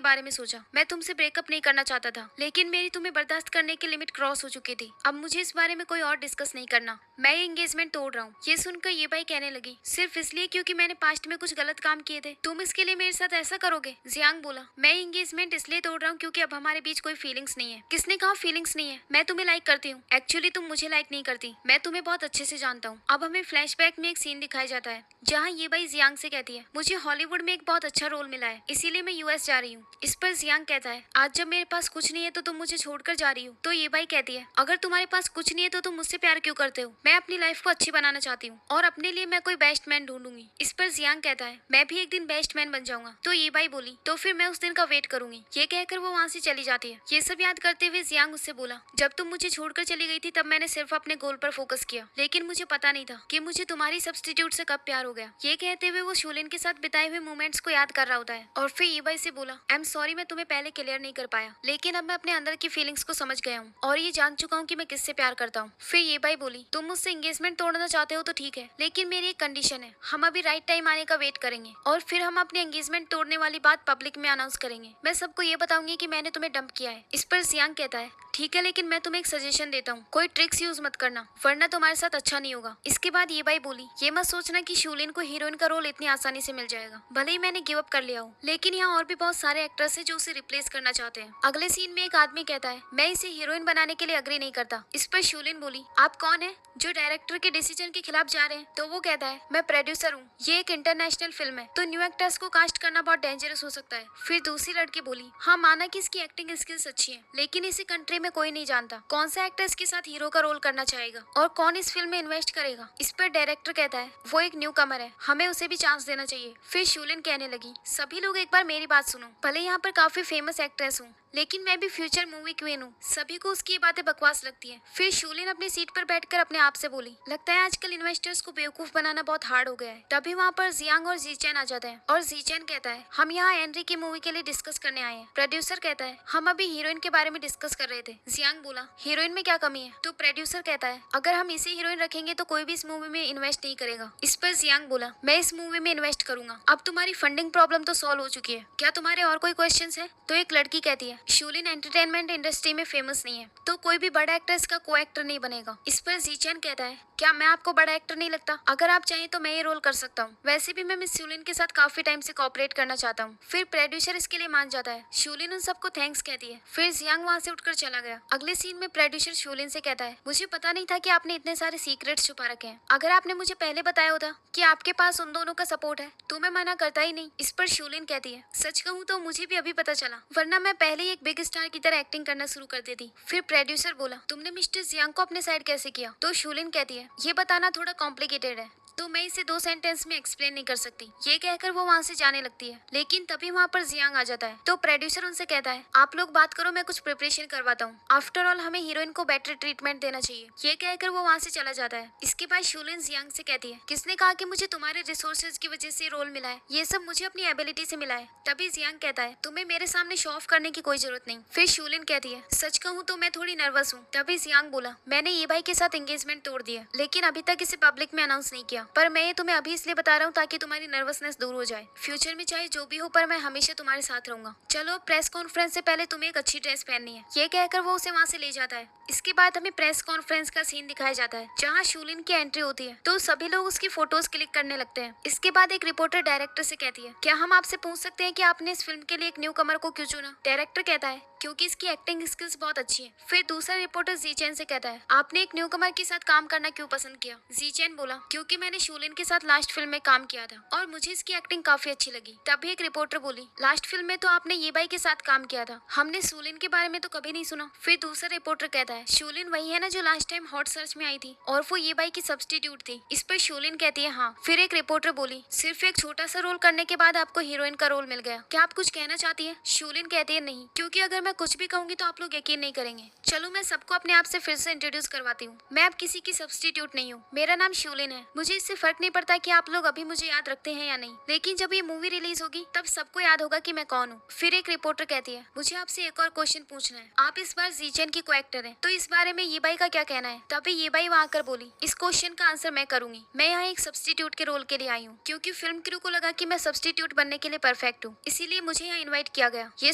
बारे में सोचा, मैं तुमसे ब्रेकअप नहीं करना चाहता था, लेकिन मेरी तुम्हें बर्दाश्त करने की लिमिट क्रॉस हो चुकी थी। अब मुझे इस बारे में कोई और डिस्कस नहीं करना, मैं ये एंगेजमेंट तोड़ रहा हूँ। ये सुनकर ये बाई कहने लगी, सिर्फ इसलिए क्योंकि मैंने पास्ट में कुछ गलत काम किए थे, तुम इसके लिए मेरे साथ ऐसा करोगे? जियांग बोला, मैं एंगेजमेंट इसलिए तोड़ रहा हूँ क्योंकि अब हमारे बीच कोई फीलिंग्स नहीं है। किसने कहा फीलिंग्स नहीं है? मैं तुम्हें लाइक करती हूँ। एक्चुअली तुम मुझे लाइक नहीं करती, मैं तुम्हें बहुत अच्छे से जानता हूँ। अब हमें फ्लैशबैक में एक सीन दिखाया जाता है जहाँ ये बाई जियांग से कहती है, मुझे हॉलीवुड में एक बहुत अच्छा रोल मिला है, इसीलिए मैं यूएस जा रही हूँ। इस पर जियांग कहता है, आज जब मेरे पास कुछ नहीं है तो तुम मुझे छोड़कर जा रही हो? तो ये बाई कहती है, अगर तुम्हारे पास कुछ नहीं है तो तुम मुझसे प्यार क्यों करते हो? मैं अपनी लाइफ को अच्छी बनाना चाहती हूँ और अपने लिए मैं कोई बेस्ट मैन ढूंढूंगी। इस पर जियांग कहता है, मैं भी एक दिन बेस्ट मैन बन जाऊंगा। तो ये बाई बोली, तो फिर मैं उस दिन का वेट करूंगी। ये कहकर वो वहाँ से चली जाती है। ये सब याद करते हुए जियांग उससे बोला, जब तुम मुझे छोड़कर चली गई थी तब मैंने सिर्फ अपने गोल पर फोकस किया, लेकिन मुझे पता नहीं था कि मुझे तुम्हारी सब्स्टिट्यूट से कब प्यार हो गया। ये कहते हुए वो शूलिन के साथ बिताए हुए मोमेंट्स को याद कर रहा होता है और फिर ये बाई से बोला, आई एम सॉरी, मैं तुम्हें पहले क्लियर नहीं कर पाया, लेकिन अब मैं अपने अंदर की फीलिंग्स को समझ गया हूँ और ये जान चुका हूँ कि मैं किससे प्यार करता हूँ। फिर ये बाई बोली, तुम मुझसे एंगेजमेंट तोड़ना चाहते हो तो ठीक है, लेकिन मेरी एक कंडीशन है, हम अभी राइट टाइम आने का वेट करेंगे और फिर हम अपनी एंगेजमेंट तोड़ने वाली बात पब्लिक में अनाउंस करेंगे। मैं सबको ये बताऊंगी कि मैंने तुम्हें डंप किया है। इस पर जियांग कहता है, ठीक है, लेकिन मैं तुम्हें एक सजेशन देता हूँ, कोई ट्रिक्स यूज मत करना वरना तुम्हारे साथ अच्छा नहीं होगा। इसके बाद ये बाई बोली, ये मत सोचना कि शूलिन को हीरोइन का रोल इतनी आसानी से मिल जाएगा, भले ही मैंने गिव अप कर लिया हो, लेकिन यहाँ और भी बहुत सारे एक्टर्स हैं जो उसे रिप्लेस करना चाहते हैं। अगले सीन में एक आदमी कहता है, मैं इसे हीरोइन बनाने के लिए अग्री नहीं करता। इस पर शूलिन बोली, आप कौन है जो डायरेक्टर के डिसीजन के खिलाफ जा रहे हैं? तो वो कहता है, मैं प्रोड्यूसर हूँ, ये एक इंटरनेशनल फिल्म है, तो न्यू एक्टर्स को कास्ट करना बहुत डेंजरस हो सकता है। फिर दूसरी लड़की बोली, हाँ माना कि इसकी एक्टिंग स्किल्स अच्छी है, लेकिन इसी कंट्री में कोई नहीं जानता कौन सा एक्टर इसके साथ हीरो का रोल करना चाहेगा और कौन इस फिल्म में इन्वेस्ट करेगा। इस पर डायरेक्टर कहता है, वो एक न्यू कमर है, हमें उसे भी चांस देना चाहिए। फिर शूलिन कहने लगी, सभी लोग एक बार मेरी बात सुनो, भले यहाँ पर काफी फेमस एक्ट्रेस हूँ, लेकिन मैं भी फ्यूचर मूवी क्वीन हूँ, सभी को उसकी बातें बकवास लगती है। फिर शूलिन अपनी सीट पर बैठकर अपने आप से बोली, लगता है आजकल इन्वेस्टर्स को बेवकूफ बनाना बहुत हार्ड हो गया है। तभी वहाँ पर जियांग और जीचैन आ जाते हैं और जीचैन कहता है, हम यहाँ एनरी की मूवी के लिए डिस्कस करने आए हैं। प्रोड्यूसर कहता है, हम अभी हीरोइन के बारे में डिस्कस कर रहे थे। जियांग बोला, हीरोइन में क्या कमी है? तो प्रोड्यूसर कहता है, अगर हम इसे हीरोइन रखेंगे तो कोई भी इस मूवी में इन्वेस्ट नहीं करेगा। इस पर जियांग बोला, मैं इस मूवी में इन्वेस्ट करूंगा। अब तुम्हारी फंडिंग प्रॉब्लम तो सॉल्व हो चुकी है, क्या तुम्हारे और कोई क्वेश्चंस है? तो एक लड़की कहती है, शूलिन एंटरटेनमेंट इंडस्ट्री में फेमस नहीं है, तो कोई भी बड़ा एक्टर इसका को एक्टर नहीं बनेगा। इस पर जीचैन कहता है, क्या मैं आपको बड़ा एक्टर नहीं लगता? अगर आप चाहें तो मैं ये रोल कर सकता हूँ, वैसे भी मैं मिस शूलिन के साथ काफी टाइम से कोऑपरेट करना चाहता हूँ। फिर प्रोड्यूसर इसके लिए मान जाता है। शूलिन उन सबको थैंक्स कहती है। फिर जियांग वहाँ से उठकर चला गया। अगले सीन में प्रोड्यूसर शूलिन से कहता है, मुझे पता नहीं था कि आपने इतने सारे सीक्रेट्स छुपा रखे हैं, अगर आपने मुझे पहले बताया होता कि आपके पास उन दोनों का सपोर्ट है तो मैं मना करता ही नहीं। इस पर शूलिन कहती है, सच कहूँ तो मुझे भी अभी पता चला, वरना मैं पहले ही एक बिग स्टार की तरह एक्टिंग करना शुरू कर देती। फिर प्रोड्यूसर बोला, तुमने मिस्टर जियांग को अपने साइड कैसे किया? तो शूलिन कहती है, ये बताना थोड़ा कॉम्प्लिकेटेड है, तो मैं इसे 2 सेंटेंस में एक्सप्लेन नहीं कर सकती। ये कहकर वो वहाँ से जाने लगती है, लेकिन तभी वहाँ पर जियांग आ जाता है। तो प्रोड्यूसर उनसे कहता है, आप लोग बात करो, मैं कुछ प्रिपरेशन करवाता हूँ, आफ्टर ऑल हमें हीरोइन को बेटर ट्रीटमेंट देना चाहिए। ये कहकर वो वहाँ से चला जाता है। इसके बाद शूलिन जियांग से कहती है, किसने कहा कि मुझे तुम्हारे रिसोर्सेज की वजह से रोल मिला है? ये सब मुझे अपनी एबिलिटी से मिला है। तभी जियांग कहता है, तुम्हें मेरे सामने शो ऑफ करने की कोई जरूरत नहीं। फिर शूलिन कहती है, सच कहूँ तो मैं थोड़ी नर्वस हूँ। तभी जियांग बोला, मैंने ये भाई के साथ एंगेजमेंट तोड़ दिया, लेकिन अभी तक इसे पब्लिक में अनाउंस नहीं किया। पर मैं ये तुम्हें अभी इसलिए बता रहा हूँ ताकि तुम्हारी नर्वसनेस दूर हो जाए। फ्यूचर में चाहे जो भी हो, पर मैं हमेशा तुम्हारे साथ रहूंगा। चलो, प्रेस कॉन्फ्रेंस से पहले तुम्हें एक अच्छी ड्रेस पहननी है। ये कहकर वो उसे वहाँ से ले जाता है। इसके बाद हमें प्रेस कॉन्फ्रेंस का सीन दिखाया जाता है जहाँ शूलिन की एंट्री होती है, तो सभी लोग उसकी फोटोज क्लिक करने लगते हैं। इसके बाद एक रिपोर्टर डायरेक्टर से कहती है, क्या हम आपसे पूछ सकते हैं कि आपने इस फिल्म के लिए एक न्यू कमर को क्यों चुना? डायरेक्टर कहता है, क्योंकि इसकी एक्टिंग स्किल्स बहुत अच्छी है। फिर दूसरा रिपोर्टर जीचेन से कहता है, आपने एक न्यू कमर के साथ काम करना क्यों पसंद किया? जीचेन बोला, क्योंकि मैंने शूलिन के साथ लास्ट फिल्म में काम किया था और मुझे इसकी एक्टिंग काफी अच्छी लगी। तभी एक रिपोर्टर बोली, लास्ट फिल्म में तो आपने ये बाई के साथ काम किया था, हमने शूलिन के बारे में तो कभी नहीं सुना। फिर दूसरा रिपोर्टर कहता है, शूलिन वही है ना जो लास्ट टाइम हॉट सर्च में आई थी और वो ये बाई की सब्स्टिट्यूट थी? इस पर शूलिन कहती है, हाँ। फिर एक रिपोर्टर बोली, सिर्फ एक छोटा सा रोल करने के बाद आपको हीरोइन का रोल मिल गया, क्या आप कुछ कहना चाहती है? शूलिन कहती है, नहीं, क्योंकि अगर मैं कुछ भी कहूंगी तो आप लोग यकीन नहीं करेंगे। चलो, मैं सबको अपने आप से फिर से इंट्रोड्यूस करवाती हूँ। मैं अब किसी की सब्स्टिट्यूट नहीं हूँ, मेरा नाम शूलिन है। मुझे इससे फर्क नहीं पड़ता कि आप लोग अभी मुझे याद रखते हैं या नहीं, लेकिन जब ये मूवी रिलीज होगी तब सबको याद होगा कि मैं कौन हूँ। फिर एक रिपोर्टर कहती है, मुझे आपसे एक और क्वेश्चन पूछना है। आप इस बार जीचेन की को एक्टर है, तो इस बारे में ये बाई का क्या कहना है? तभी ये बाई वहाँ आकर बोली, इस क्वेश्चन का आंसर मैं करूंगी। मैं यहाँ एक सब्स्टिट्यूट के रोल के लिए आई हूँ, क्योंकि फिल्म क्रू को लगा कि मैं सब्स्टिट्यूट बनने के लिए परफेक्ट हूँ, इसीलिए मुझे यहाँ इन्वाइट किया गया। ये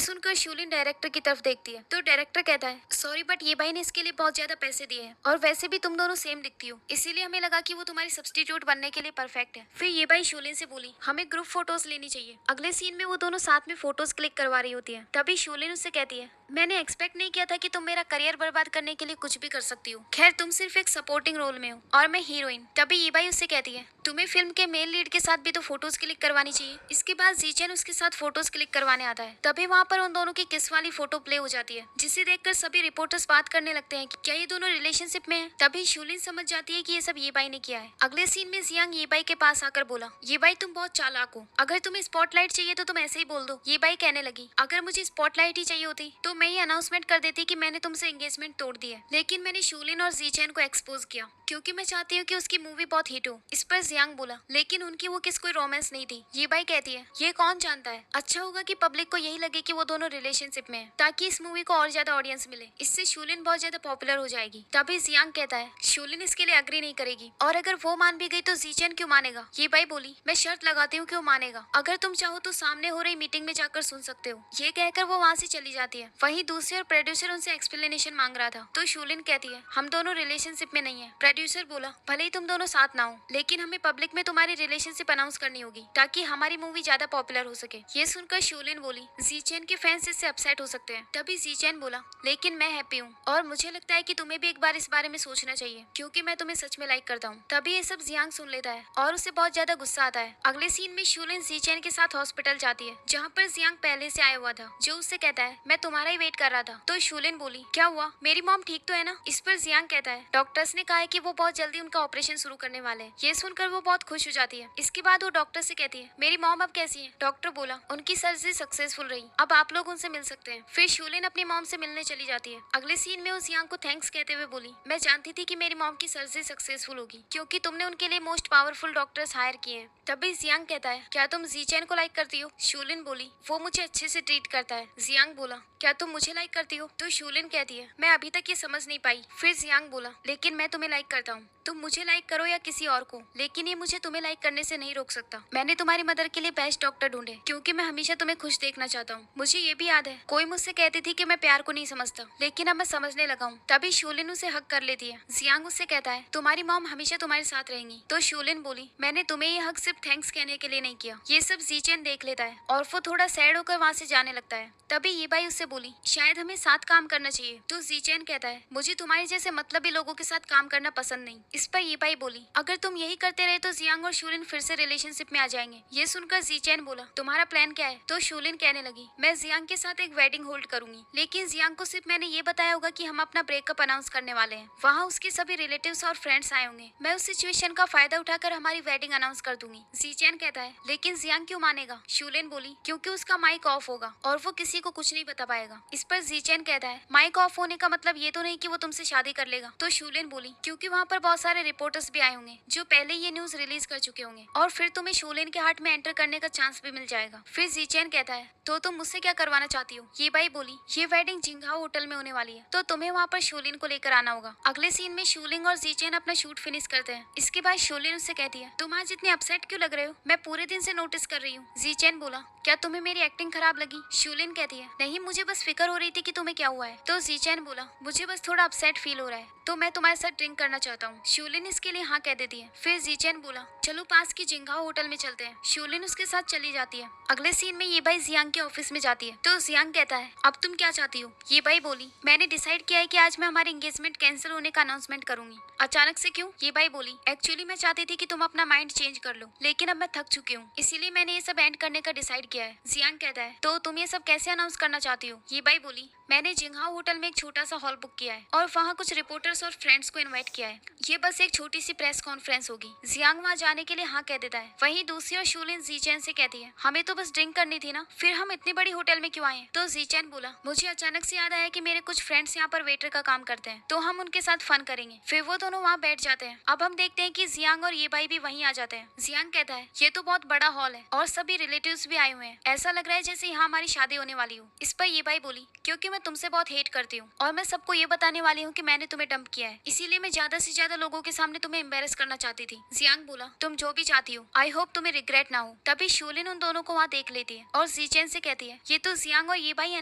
सुनकर शूलिन डायरेक्टर की तरफ देखती है, तो डायरेक्टर कहता है, सॉरी बट ये भाई ने इसके लिए बहुत ज्यादा पैसे दिए हैं और वैसे भी तुम दोनों सेम दिखती हो, इसीलिए हमें लगा कि वो तुम्हारी सब्स्टिट्यूट बनने के लिए परफेक्ट है। फिर ये भाई शूलिन से बोली, हमें ग्रुप फोटोज लेनी चाहिए। अगले सीन में वो दोनों साथ में फोटोज क्लिक करवा रही होती है। तभी शूलिन उससे कहती है, मैंने एक्सपेक्ट नहीं किया था कि तुम मेरा करियर बर्बाद करने के लिए कुछ भी कर सकती हो। खैर, तुम सिर्फ एक सपोर्टिंग रोल में हो और मैं हीरोइन। तभी ये भाई उससे कहती है, तुम्हें फिल्म के मेल लीड के साथ भी तो फोटोज क्लिक करवानी चाहिए। इसके बाद जीचेन उसके साथ फोटोज क्लिक करवाने आता है। तभी वहाँ पर उन दोनों की किस वाली फोटो प्ले हो जाती है, जिसे देखकर सभी रिपोर्टर्स बात करने लगते हैं कि क्या ये दोनों रिलेशनशिप में हैं। तभी शूलिन समझ जाती है कि ये सब ये बाई ने किया है। अगले सीन में जियांग ये बाई के पास आकर बोला, ये बाई तुम बहुत चालाक हो, अगर तुम्हें स्पॉटलाइट चाहिए तो तुम ऐसे ही बोल दो। ये बाई कहने लगी, अगर मुझे स्पॉटलाइट ही चाहिए होती तो मैं ये अनाउंसमेंट कर देती कि मैंने तुमसे एंगेजमेंट तोड़ दी है, लेकिन मैंने शूलिन और जीचेन को एक्सपोज किया क्योंकि मैं चाहती हूँ कि उसकी मूवी बहुत हिट हो। इस पर जियांग बोला, लेकिन उनकी वो किस कोई रोमांस नहीं थी। ये बाई कहती है, ये कौन जानता है, अच्छा होगा कि पब्लिक को यही लगे कि वो दोनों रिलेशनशिप में है, ताकि इस मूवी को और ज्यादा ऑडियंस मिले, इससे शूलिन बहुत ज्यादा पॉपुलर हो जाएगी। तभी जियांग कहता है, शूलिन इसके लिए एग्री नहीं करेगी और अगर वो मान भी गई तो जीचेन क्यों मानेगा? ये बाई बोली, मैं शर्त लगाती हूँ कि वो मानेगा, अगर तुम चाहो तो सामने हो रही मीटिंग में जाकर सुन सकते हो। ये कहकर वो वहाँ से चली जाती है। वहीं दूसरे और प्रोड्यूसर उनसे एक्सप्लेनेशन मांग रहा था, तो शूलिन कहती है, हम दोनों रिलेशनशिप में नहीं है। प्रोड्यूसर बोला, भले ही तुम दोनों साथ ना हो, लेकिन हमें पब्लिक में तुम्हारी रिलेशनशिप अनाउंस करनी होगी ताकि हमारी मूवी ज्यादा पॉपुलर हो सके। ये सुनकर शूलिन बोली, जीचेन के फैंस इससे अपसेट हो सकते हैं। तभी जीचेन बोला, लेकिन मैं हैप्पी हूँ और मुझे लगता है कि तुम्हें भी एक बार इस बारे में सोचना चाहिए, क्योंकि मैं तुम्हें सच में लाइक करता हूँ। तभी ये सब जियांग सुन लेता है और उसे बहुत ज्यादा गुस्सा आता है। अगले सीन में शूलिन जीचेन के साथ हॉस्पिटल जाती है, जहाँ पर जियांग पहले से आया हुआ था, जो उससे कहता है, मैं तुम्हारा ही वेट कर रहा था। तो शूलिन बोली, क्या हुआ, मेरी मॉम ठीक तो है ना? इस पर जियांग कहता है, डॉक्टर्स ने कहा है कि वो बहुत जल्दी उनका ऑपरेशन शुरू करने वाले हैं। ये सुनकर वो बहुत खुश हो जाती है। इसके बाद वो डॉक्टर से कहती है, मेरी मॉम अब कैसी है? डॉक्टर बोला, उनकी सर्जरी सक्सेसफुल रही, अब आप लोग उनसे मिल सकते हैं। फिर शूलिन अपनी मॉम से मिलने चली जाती है। अगले सीन में वो जियांग को थैंक्स कहते हुए बोली, मैं जानती थी कि मेरी मॉम की सर्जरी सक्सेसफुल होगी, क्योंकि तुमने उनके लिए मोस्ट पावरफुल डॉक्टर्स हायर किए हैं। तभी जियांग कहता है, क्या तुम जीचेन को लाइक करती हो? शूलिन बोली, वो मुझे अच्छे से ट्रीट करता है। जियांग बोला, क्या तुम मुझे लाइक करती हो? तो शूलिन कहती है, मैं अभी तक ये समझ नहीं पाई। फिर जियांग बोला, लेकिन मैं तुम्हें लाइक करता हूँ, तुम मुझे लाइक करो या किसी और को, लेकिन ये मुझे तुम्हें लाइक करने से नहीं रोक सकता। मैंने तुम्हारी मदर के लिए बेस्ट डॉक्टर ढूंढे, क्योंकि मैं हमेशा तुम्हें खुश देखना चाहता हूँ। मुझे ये भी याद है, कोई मुझसे कहती थी कि मैं प्यार को नहीं समझता, लेकिन अब मैं समझने लगा हूँ। तभी शूलिन उसे हक कर लेती है। जियांग उससे कहता है, तुम्हारी मॉम हमेशा तुम्हारे साथ रहेंगी। तो शूलिन बोली, मैंने तुम्हें ये हक सिर्फ थैंक्स कहने के लिए नहीं किया। ये सब जीचेन देख लेता है और वो थोड़ा सैड होकर वहाँ से जाने लगता है। तभी ये बाई उससे बोली, शायद हमें साथ काम करना चाहिए। तो जीचेन कहता है, मुझे तुम्हारे जैसे मतलबी लोगों के साथ काम करना पसंद नहीं। इस पर ये बाई बोली, अगर तुम यही करते रहे तो जियांग और शूलिन फिर से रिलेशनशिप में आ जाएंगे। ये सुनकर जीचेन बोला, तुम्हारा प्लान क्या है? तो शूलिन कहने लगी, मैं जियांग के साथ एक वेडिंग होल्ड करूंगी, लेकिन जियांग को सिर्फ मैंने ये बताया होगा कि हम अपना ब्रेकअप अनाउंस करने वाले हैं। वहाँ उसके सभी रिलेटिव्स और फ्रेंड्स आए होंगे। मैं उस सिचुएशन का फायदा उठाकर हमारी वेडिंग अनाउंस कर दूंगी। जीचेन कहता है, लेकिन जियांग क्यों मानेगा? शूलिन बोली, क्योंकि उसका माइक ऑफ होगा और वो किसी को कुछ नहीं बता पाएगा। इस पर जीचेन कहता है, माइक ऑफ होने का मतलब ये तो नहीं कि वो तुमसे शादी कर लेगा। तो शूलिन बोली, क्योंकि वहाँ पर बहुत सारे रिपोर्टर्स भी आए होंगे जो पहले ये न्यूज रिलीज कर चुके होंगे, और फिर तुम्हें शोलिन के हार्ट में एंटर करने का चांस भी मिल जाएगा। फिर जीचेन कहता है तो तुम मुझसे क्या करवाना चाहती हो? ये बाई बोली ये वेडिंग जिंगहाओ होटल में होने वाली है, तो तुम्हें वहाँ पर शोलिन को लेकर आना होगा। अगले सीन में शूलिंग और जीचेन अपना शूट फिनिश करते हैं। इसके बाद शोलिन उससे कहती है तुम आज इतनी अपसेट क्यों लग रहे हो? मैं पूरे दिन से नोटिस कर रही हूँ। जीचेन बोला क्या तुम्हें मेरी एक्टिंग खराब लगी? शूलिन कहती है नहीं, मुझे बस फिक्र हो रही थी कि तुम्हें क्या हुआ है। तो जीचेन बोला मुझे बस थोड़ा अपसेट फील हो रहा है, तो मैं तुम्हारे साथ ड्रिंक करना चाहता हूँ। शूलिन इसके लिए हाँ कह देती है। फिर जीचेन बोला चलो पास की जिंगहाओ होटल में चलते हैं। शूलिन उसके साथ चली जाती है। अगले सीन में ये बाई जियांग के ऑफिस में जाती है, तो जियांग कहता है अब तुम क्या चाहती हो? ये बाई बोली मैंने डिसाइड किया है कि आज मैं हमारी एंगेजमेंट कैंसिल होने का अनाउंसमेंट करूंगी। अचानक से क्यों? ये बाई बोली एक्चुअली मैं चाहती थी कि तुम अपना माइंड चेंज कर लो, लेकिन अब मैं थक चुकी हूँ, इसीलिए मैंने ये सब एंड करने का डिसाइड किया है। जियांग कहता है तो तुम ये सब कैसे अनाउंस करना चाहती हो? ये बाई बोली मैंने जिंगहाओ होटल में एक छोटा सा हॉल बुक किया है और वहाँ कुछ रिपोर्टर्स और फ्रेंड्स को इनवाइट किया है। ये बस एक छोटी सी प्रेस कॉन्फ्रेंस होगी। जियांग वहाँ जाने के लिए हाँ कह देता है। वहीं दूसरी और शूलिन जीचेन से कहती है हमें तो बस ड्रिंक करनी थी ना, फिर हम इतनी बड़ी होटल में क्यों आए? तो जीचेन बोला मुझे अचानक से याद आया कि मेरे कुछ फ्रेंड्स यहाँ पर वेटर का काम करते हैं, तो हम उनके साथ फन करेंगे। फिर वो दोनों वहाँ बैठ जाते हैं। अब हम देखते हैं कि जियांग और ये बाई भी वहीं आ जाते हैं। जियांग कहता है ये तो बहुत बड़ा हॉल है और सभी रिलेटिव्स भी आए हुए हैं, ऐसा लग रहा है जैसे यहाँ हमारी शादी होने वाली हो। इस पर ये बाई बोली क्योंकि मैं तुमसे बहुत हेट करती हूँ और मैं सबको ये बताने वाली हूँ कि मैंने तुम्हें डंप किया है, इसीलिए मैं ज्यादा से ज्यादा लोगों के सामने तुम्हें एम्बेरस करना चाहती थी। जियांग बोला तुम जो भी चाहती हो, आई होप तुम्हें रिग्रेट ना हो। तभी शूलिन उन दोनों को वहाँ देख लेती है और जीचेन से कहती है ये तो जियांग और ये बाई है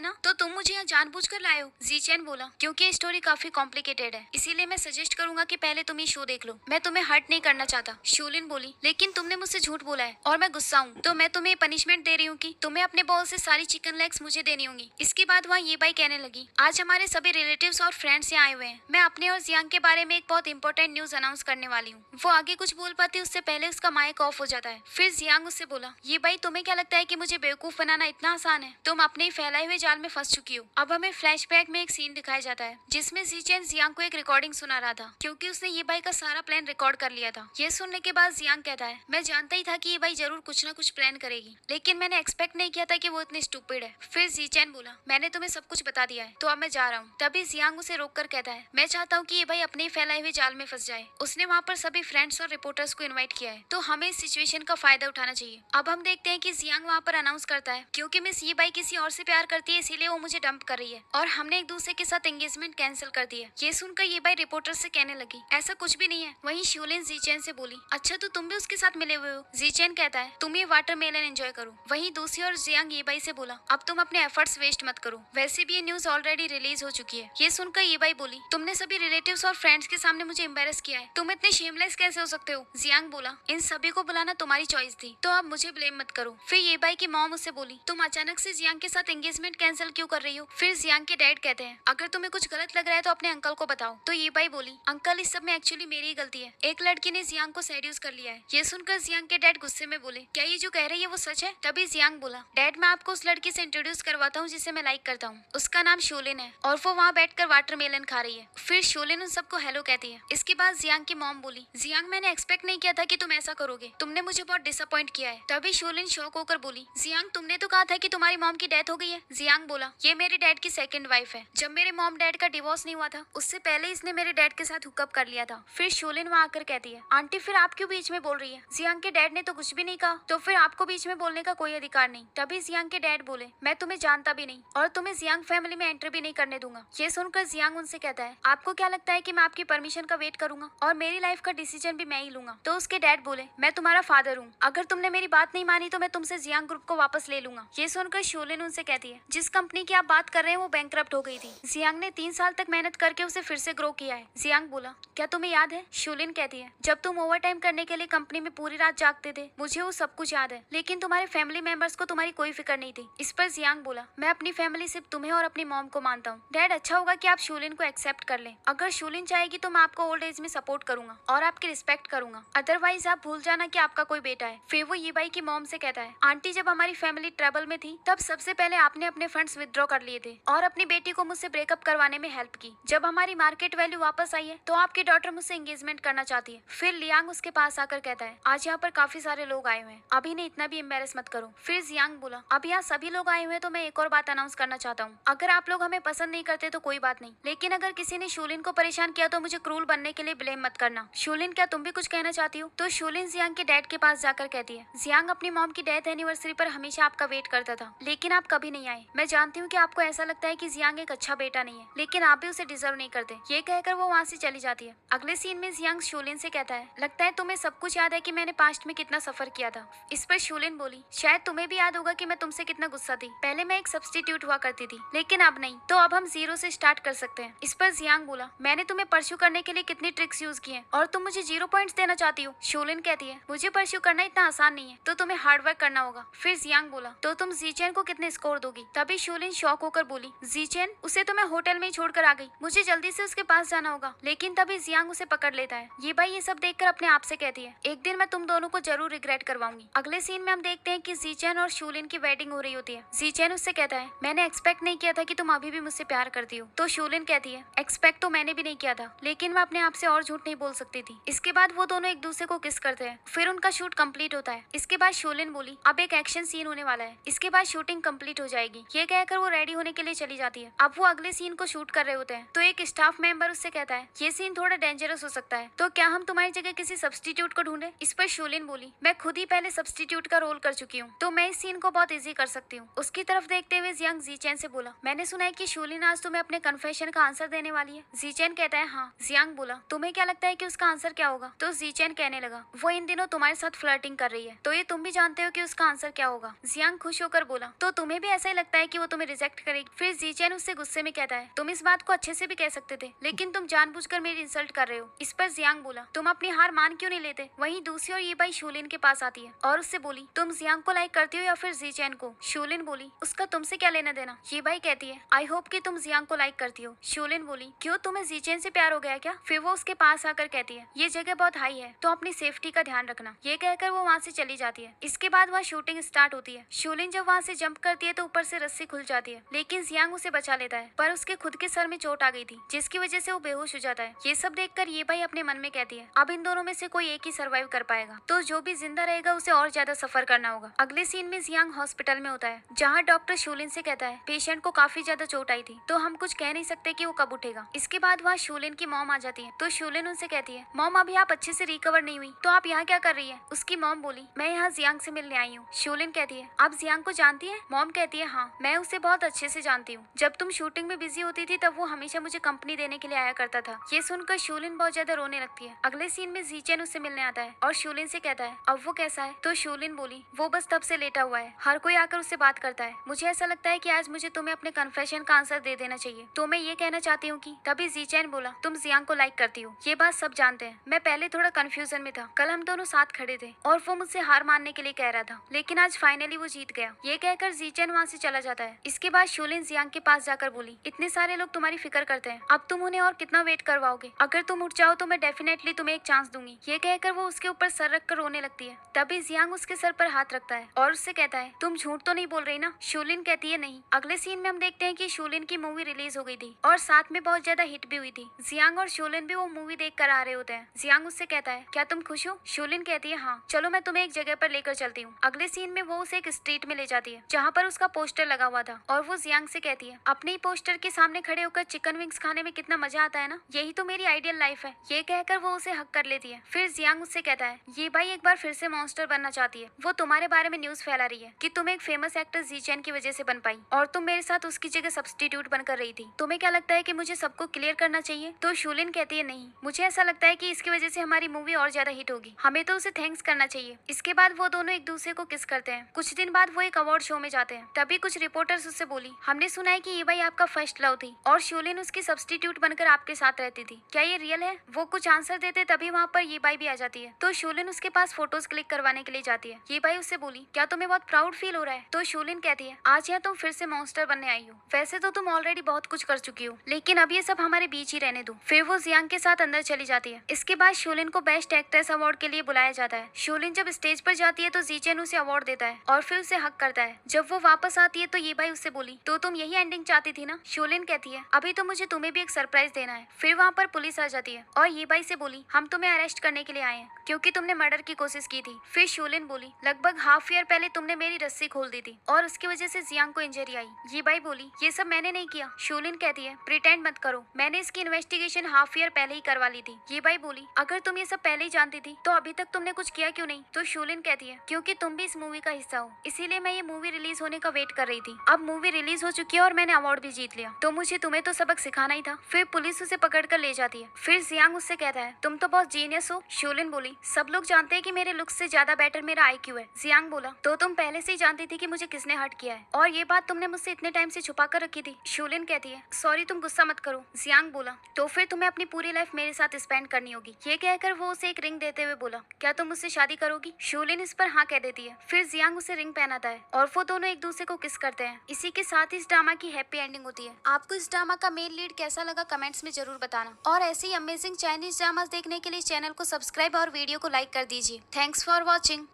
ना, तो तुम मुझे यहाँ जानबूझकर लाए हो? जीचेन बोला क्योंकि ये स्टोरी काफी कॉम्प्लिकेटेड है, इसीलिए मैं सजेस्ट करूंगा कि पहले तुम ये शो देख लो, मैं तुम्हें हर्ट नहीं करना चाहता। शूलिन बोली लेकिन तुमने मुझसे झूठ बोला है और मैं गुस्सा हूँ, तो मैं तुम्हें पनिशमेंट दे रही हूँ कि तुम्हें अपने बॉल से सारी चिकन लेग्स मुझे देनी होंगी। इसके बाद वहाँ ये बाई कहने लगी आज हमारे सभी रिलेटिव्स और फ्रेंड्स यहाँ आए हुए हैं, मैं अपने और जियांग के बारे में एक बहुत इंपॉर्टेंट न्यूज अनाउंस करने वाली हूँ। वो आगे कुछ बोल पाती उससे पहले उसका माइक ऑफ हो जाता है। फिर जियांग उससे बोला ये बाई तुम्हें क्या लगता है कि मुझे बेवकूफ बनाना इतना आसान है? तुम अपने ही फैलाए हुए जाल में फंस चुकी हो। अब हमें फ्लैशबैक में एक सीन दिखाया जाता है जिसमें जीचेन जियांग को एक रिकॉर्डिंग सुना रहा था, क्योंकि उसने ये बाई का सारा प्लान रिकॉर्ड कर लिया था। ये सुनने के बाद जियांग कहता है मैं जानता ही था कि ये बाई जरूर कुछ ना कुछ प्लान करेगी, लेकिन मैंने एक्सपेक्ट नहीं किया था कि वो इतनी स्टूपिड है। फिर जीचेन बोला मैंने तुम्हें सब कुछ बता दिया है, तो अब मैं जा रहा हूँ। तभी जियांग उसे रोक कर कहता है मैं चाहता हूँ कि ये भाई अपने फैलाए हुए जाल में फंस जाए। उसने वहाँ पर सभी फ्रेंड्स और रिपोर्टर्स को इनवाइट किया है, तो हमें इस सिचुएशन का फायदा उठाना चाहिए। अब हम देखते हैं कि जियांग वहाँ पर अनाउंस करता है क्योंकि मिस ये बाई किसी और से प्यार करती है, इसीलिए वो मुझे डंप कर रही है और हमने एक दूसरे के साथ एंगेजमेंट कैंसिल कर दी है। ये सुनकर ये बाई रिपोर्टर से कहने लगी ऐसा कुछ भी नहीं है। वहीं शूलिन जीचेन से बोली अच्छा तो तुम भी उसके साथ मिले हुए हो? जीचेन कहता है तुम ये वाटरमेलन एंजॉय करो। वहीं दूसरी और जियांग ये बाई से बोला अब तुम अपने एफर्ट्स वेस्ट मत करो, वैसे भी ये न्यूज ऑलरेडी रिलीज हो चुकी है। ये सुनकर ये बाई बोली तुमने सभी रिलेटिव्स और फ्रेंड्स के सामने मुझे एम्बेरस किया है, तुम इतने शेमलेस कैसे हो सकते हो? जियांग बोला इन सभी को बुलाना तुम्हारी चॉइस थी, तो अब मुझे ब्लेम मत करो। फिर ये बाई की मॉम उससे बोली तुम अचानक से जियांग के साथ एंगेजमेंट कैंसिल क्यों कर रही हो? फिर जियांग के डैड कहते हैं अगर तुम्हें कुछ गलत लग रहा है तो अपने अंकल को बताओ। तो ये बाई बोली अंकल इस सब में एक्चुअली मेरी ही गलती है, एक लड़की ने जियांग को सेड्यूस कर लिया है। ये सुनकर जियांग के डैड गुस्से में बोले क्या ये जो कह रही है वो सच है? तभी जियांग बोला डैड मैं आपको उस लड़की से इंट्रोड्यूस करवाता हूँ जिसे मैं लाइक करता हूँ, उसका नाम शोलिन है और वो वहाँ बैठकर वाटरमेलन खा रही है। फिर शोलिन उन सबको हेलो कहती है। इसके बाद जियांग की मॉम बोली जियांग मैंने एक्सपेक्ट नहीं किया था कि तुम ऐसा करोगे, तुमने मुझे बहुत डिसअपॉइंट किया है। तभी शोलिन शॉक होकर बोली जियांग तुमने तो कहा था कि तुम्हारी मॉम की डेथ हो गई है। जियांग बोला ये मेरे डैड की सेकंड वाइफ है, जब मेरे मॉम डैड का डिवोर्स नहीं हुआ था उससे पहले इसने मेरे डैड के साथ हुकअप कर लिया था। फिर शोलिन वहाँ आकर कहती है आंटी फिर आप क्यों बीच में बोल रही है? जियांग के डैड ने तो कुछ भी नहीं कहा, तो फिर आपको बीच में बोलने का कोई अधिकार नहीं। तभी जियांग के डैड बोले मैं तुम्हें जानता भी नहीं और तुम्हें जियांग फैमिली में एंट्री भी नहीं करने दूंगा। ये सुनकर जियांग उनसे कहता है आपको क्या लगता है कि मैं आपकी परमिशन का वेट करूंगा और मेरी लाइफ का डिसीजन भी मैं ही लूंगा? तो उसके डैड बोले मैं तुम्हारा फादर हूँ, अगर तुमने मेरी बात नहीं मानी तो मैं तुमसे जियांग ग्रुप को वापस ले लूंगा। ये सुनकर शोलिन उनसे कहती है जिस कंपनी की आप बात कर रहे हैं वो बैंकरप्ट हो गई थी, जियांग ने 3 साल तक मेहनत करके उसे फिर से ग्रो किया है। जियांग बोला क्या तुम्हें याद है? शोलिन कहती है जब तुम ओवर टाइम करने के लिए कंपनी में पूरी रात जागते थे, मुझे वो सब कुछ याद है, लेकिन तुम्हारे फैमिली मेंबर्स को तुम्हारी कोई फिक्र नहीं थी। इस पर जियांग बोला मैं अपनी फैमिली सिर्फ तुम्हें और अपनी मॉम को मानता हूँ। डैड अच्छा होगा कि आप शोलिन को एक्सेप्ट कर लें, अगर शोलिन चाहेगी तो मैं आपको ओल्ड एज में सपोर्ट करूंगा और आपकी रिस्पेक्ट करूंगा, अदरवाइज आप भूल जाना कि आपका कोई बेटा है। फिर वो ये बाई की मॉम से कहता है आंटी जब हमारी फैमिली ट्रबल में थी तब सबसे पहले आपने अपने फंड्स विथड्रॉ कर लिए थे और अपनी बेटी को मुझसे ब्रेकअप करवाने में हेल्प की। जब हमारी मार्केट वैल्यू वापस आई है तो आपकी डॉटर मुझसे एंगेजमेंट करना चाहती है। फिर लियांग उसके पास आकर कहता है आज यहाँ पर काफी सारे लोग आए हुए हैं, अभी ने इतना भी एम्बेरस मत करो। फिर जियांग बोला अब यहाँ सभी लोग आए हुए हैं तो मैं एक और बात अनाउंस करना चाहता हूँ, अगर आप लोग हमें पसंद नहीं करते तो कोई बात नहीं, लेकिन अगर किसी ने शोलिन को परेशान किया तो मुझे क्रूल बनने के लिए ब्लेम मत करना। शूलिन, क्या तुम भी कुछ कहना चाहती हो? तो शूलिन जियांग के डैड के पास जाकर कहती है, जियांग अपनी मॉम की डेथ एनिवर्सरी पर हमेशा आपका वेट करता था, लेकिन आप कभी नहीं आए। मैं जानती हूँ कि आपको ऐसा लगता है कि जियांग एक अच्छा बेटा नहीं है, लेकिन आप भी उसे डिजर्व नहीं करते। ये कहकर वो वहाँ से चली जाती है। अगले सीन में जियांग शूलिन से कहता है, लगता है तुम्हें सब कुछ याद है कि मैंने पास्ट में कितना सफर किया था। इस पर शूलिन बोली, शायद तुम्हें भी याद होगा कि मैं तुमसे कितना गुस्सा थी। पहले मैं एक सब्स्टिट्यूट हुआ करती थी, लेकिन अब नहीं। तो अब हम जीरो से स्टार्ट कर सकते हैं। इस पर जियांग बोला, मैंने तुम्हें परस्यू करने के लिए कितनी ट्रिक्स यूज की हैं और तुम मुझे 0 पॉइंट्स देना चाहती हो। शूलिन कहती है, मुझे परस्यू करना इतना आसान नहीं है, तो तुम्हें हार्डवर्क करना होगा। फिर जियांग बोला, तो तुम जीचेन को कितने स्कोर दोगी? तभी शूलिन शॉक होकर बोली, जीचेन? उसे तो मैं होटल में ही छोड़कर आ गई, मुझे जल्दी से उसके पास जाना होगा। लेकिन तभी जियांग उसे पकड़ लेता है। ये भाई ये सब देखकर अपने आप से कहती है, एक दिन मैं तुम दोनों को जरूर रिग्रेट करवाऊंगी। अगले सीन में हम देखते हैं कि जीचेन और शूलिन की वेडिंग हो रही होती है। जीचेन उससे कहता है, मैंने एक्सपेक्ट नहीं किया था कि तुम अभी भी मुझसे प्यार करती हो। तो शूलिन कहती है, एक्सपेक्ट तो मैंने भी नहीं किया था, लेकिन मैं अपने आप से और झूठ नहीं बोल सकती थी। इसके बाद वो दोनों एक दूसरे को किस करते हैं। फिर उनका शूट कंप्लीट होता है। इसके बाद शूलिन बोली, अब एक एक्शन सीन होने वाला है, इसके बाद शूटिंग कंप्लीट हो जाएगी। ये कहकर वो रेडी होने के लिए चली जाती है। अब वो अगले सीन को शूट कर रहे होते हैं, तो एक स्टाफ मेंबर उससे कहता है, ये सीन थोड़ा डेंजरस हो सकता है, तो क्या हम तुम्हारी जगह किसी सब्स्टिट्यूट को ढूंढे? इस पर शूलिन बोली, मैं खुद ही पहले सब्स्टिट्यूट का रोल कर चुकी हूँ, तो मैं इस सीन को बहुत इजी कर सकती हूँ। उसकी तरफ देखते हुए जियांग जीचेन से बोला, मैंने सुना है कि शूलिन आज तुम्हें अपने कन्फेशन का आंसर देने वाली है। जीचेन कहता है, हाँ। जियांग बोला, तुम्हें क्या लगता है कि उसका आंसर क्या होगा? तो जीचेन कहने लगा, वो इन दिनों तुम्हारे साथ फ्लर्टिंग कर रही है, तो ये तुम भी जानते हो कि उसका आंसर क्या होगा। जियांग खुश होकर बोला, तो तुम्हें भी ऐसा ही लगता है कि वो तुम्हें रिजेक्ट करेगी? फिर जीचेन उससे गुस्से में कहता है, तुम इस बात को अच्छे से भी कह सकते थे, लेकिन तुम जानबूझकर मेरी इंसल्ट कर रहे हो। इस पर जियांग बोला, तुम अपनी हार मान क्यों नहीं लेते? वहीं दूसरी ओर ये बाई शूलिन के पास आती है और उससे बोली, तुम जियांग को लाइक करती हो या फिर जीचेन को? शूलिन बोली, उसका तुमसे क्या लेना देना? ये बाई कहती है, आई होप कि तुम जियांग को लाइक करती हो। शूलिन बोली, क्यों, तुम्हें जीचेन से प्यार हो गया क्या? फिर वो उसके पास आकर कहती है, ये जगह बहुत हाई है, तो अपनी सेफ्टी का ध्यान रखना। ये कहकर वो वहाँ से चली जाती है। इसके बाद वहाँ शूटिंग स्टार्ट होती है। शूलिन जब वहाँ से जंप करती है तो ऊपर से रस्सी खुल जाती है, लेकिन जियांग उसे बचा लेता है, पर उसके खुद के सर में चोट आ गई थी, जिसकी वजह से वो बेहोश हो जाता है। ये सब देखकर ये भाई अपने मन में कहती है, अब इन दोनों में से कोई एक ही सर्वाइव कर पाएगा, तो जो भी जिंदा रहेगा उसे और ज्यादा सफर करना होगा। अगले सीन में जियांग हॉस्पिटल में होता है, जहाँ डॉक्टर शूलिन से कहता है, पेशेंट को काफी ज्यादा चोट आई थी, तो हम कुछ कह नहीं सकते कि वो कब उठेगा। इसके बाद वहाँ शूलिन की मॉम आ जाती है, तो शूलिन उनसे कहती है, मॉम अभी आप अच्छे से रिकवर नहीं हुई, तो आप यहाँ क्या कर रही है? उसकी मॉम बोली, मैं यहाँ जियांग से मिलने आई हूँ। शूलिन कहती है, आप जियांग को जानती है? मॉम कहती है, हाँ, मैं उसे बहुत अच्छे से जानती हूँ। जब तुम शूटिंग में बिजी होती थी तब वो हमेशा मुझे कंपनी देने के लिए आया करता था। ये सुनकर शूलिन बहुत ज्यादा रोने लगती है। अगले सीन में जीचेन उससे मिलने आता है और शूलिन से कहता है, अब वो कैसा है? तो शूलिन बोली, वो बस तब से लेटा हुआ है, हर कोई आकर उससे बात करता है। मुझे ऐसा लगता है कि आज मुझे तुम्हें अपने कन्फेशन का आंसर दे देना चाहिए, तो मैं ये कहना चाहती हूँ कि। तभी जीचेन बोला, तुम जियांग को लाइक करती हो, ये बात सब जानते हैं। मैं पहले थोड़ा कंफ्यूजन में था, कल हम दोनों साथ खड़े थे और वो मुझसे हार मानने के लिए कह रहा था, लेकिन आज फाइनली वो जीत गया। ये कहकर जीचेन वहाँ से चला जाता है। इसके बाद शूलिन जियांग के पास जाकर बोली, इतने सारे लोग तुम्हारी फिक्र करते हैं, अब तुम उन्हें और कितना वेट करवाओगे? अगर तुम उठ जाओ तो मैं डेफिनेटली तुम्हें एक चांस दूंगी। ये कहकर वो उसके ऊपर सर रख कर रोने लगती है। तभी जियांग उसके सर पर हाथ रखता है और उससे कहता है, तुम झूठ तो नहीं बोल रही ना? शूलिन कहती है, नहीं। अगले सीन में हम देखते हैं कि शूलिन की मूवी रिलीज हो गई थी और साथ में बहुत ज्यादा हिट भी हुई थी। जियांग और शूलिन भी वो मूवी देख कर आ रहे होते हैं। जियांग उससे कहता है, क्या तुम खुश हो? शूलिन कहती है, हाँ, चलो मैं तुम्हें एक जगह पर लेकर चलती हूँ। अगले सीन में वो उसे एक स्ट्रीट में ले जाती है, जहाँ पर उसका पोस्टर लगा हुआ था, और वो जियांग से कहती है, अपने ही पोस्टर के सामने खड़े होकर चिकन विंग्स खाने में कितना मजा आता है ना, यही तो मेरी आइडियल लाइफ है। ये कहकर वो उसे हक कर लेती है। फिर जियांग उससे कहता है, ये भाई एक बार फिर से मॉन्स्टर बनना चाहती है, वो तुम्हारे बारे में न्यूज फैला रही है कि तुम एक फेमस एक्टर जीचेन की वजह से बन पाई और तुम मेरे साथ उसकी जगह सब्स्टिट्यूट बनकर रही थी। तुम्हें क्या लगता है कि मुझे सबको क्लियर करना चाहिए? तो शूलिन कहती है, नहीं, मुझे ऐसा लगता है कि इसकी वजह से हमारी मूवी और ज्यादा हिट होगी, हमें तो उसे थैंक्स करना चाहिए। इसके बाद वो दोनों एक दूसरे को किस करते हैं। कुछ दिन बाद वो एक अवार्ड शो में जाते हैं। तभी कुछ रिपोर्टर्स उससे बोली, हमने सुना है कि ये भाई आपका फर्स्ट लव थी और शूलिन उसकी सब्स्टिट्यूट बनकर आपके साथ रहती थी, क्या ये रियल है? वो कुछ आंसर देते तभी वहाँ पर ये बाई भी आ जाती है। तो शूलिन उसके पास फोटोज क्लिक करवाने के लिए जाती है। ये बाई उससे बोली, क्या तुम्हें बहुत प्राउड फील हो रहा है? तो शूलिन कहती है, आज यहाँ तुम फिर से मॉन्स्टर बनने आई हो, वैसे तो तुम ऑलरेडी बहुत कुछ कर चुकी हो, लेकिन अब ये सब हमारे बीच ही रहने दो। फिर वो जियांग के साथ अंदर चली जाती है। इसके बाद शूलिन को बेस्ट एक्ट्रेस अवार्ड के लिए बुलाया जाता है। शूलिन जब स्टेज पर जाती है तो जीचेन उसे अवार्ड देता है और फिर उसे हक करता है। जब वो वापस आती है तो ये भाई उससे बोली, तो तुम यही एंडिंग चाहती थी ना? शूलिन कहती है, अभी तो मुझे तुम्हें भी एक सरप्राइज देना है। फिर वहाँ पर पुलिस आ जाती है और ये भाई से बोली, हम तुम्हें अरेस्ट करने के लिए आए हैं क्योंकि तुमने मर्डर की कोशिश की थी। फिर शूलिन बोली, लगभग हाफ ईयर पहले तुमने मेरी रस्सी खोल दी थी और उसकी वजह से जियांग को इंजरी आई। ये भाई बोली, ये सब मैंने नहीं किया। शूलिन कहती है, प्रिटेंड मत करो, मैंने मैंने इसकी इन्वेस्टिगेशन हाफ ईयर पहले ही करवा ली थी। ये बाई बोली, अगर तुम ये सब पहले ही जानती थी तो अभी तक तुमने कुछ किया क्यों नहीं? तो शूलिन कहती है, क्योंकि तुम भी इस मूवी का हिस्सा हो, इसीलिए मैं ये मूवी रिलीज होने का वेट कर रही थी। अब मूवी रिलीज हो चुकी है और मैंने अवार्ड भी जीत लिया, तो मुझे तुम्हें तो सबक सिखाना ही था। फिर पुलिस उसे पकड़ कर ले जाती है। फिर जियांग उससे कहता है, तुम तो बहुत जीनियस हो। शूलिन बोली, सब लोग जानते हैं कि मेरे लुक्स से ज्यादा बेटर मेरा IQ है। जियांग बोला, तो तुम पहले से ही जानती थी कि मुझे किसने हर्ट किया है, और ये बात तुमने मुझसे इतने टाइम से छुपा कर रखी थी। शूलिन कहती है, सॉरी तुम गुस्सा मत करो। जियांग बोला, तो फिर तुम्हें अपनी पूरी लाइफ मेरे साथ स्पेंड करनी होगी। ये कहकर वो उसे एक रिंग देते हुए बोला, क्या तुम मुझसे शादी करोगी? शूलिन इस पर हाँ कह देती है। फिर जियांग उसे रिंग पहनाता है और वो दोनों एक दूसरे को किस करते हैं। इसी के साथ इस ड्रामा की हैप्पी एंडिंग होती है। आपको इस ड्रामा का मेन लीड कैसा लगा कमेंट्स में जरूर बताना, और ऐसे ही अमेजिंग चाइनीज ड्रामास देखने के लिए चैनल को सब्सक्राइब और वीडियो को लाइक कर दीजिए। Thanks for watching.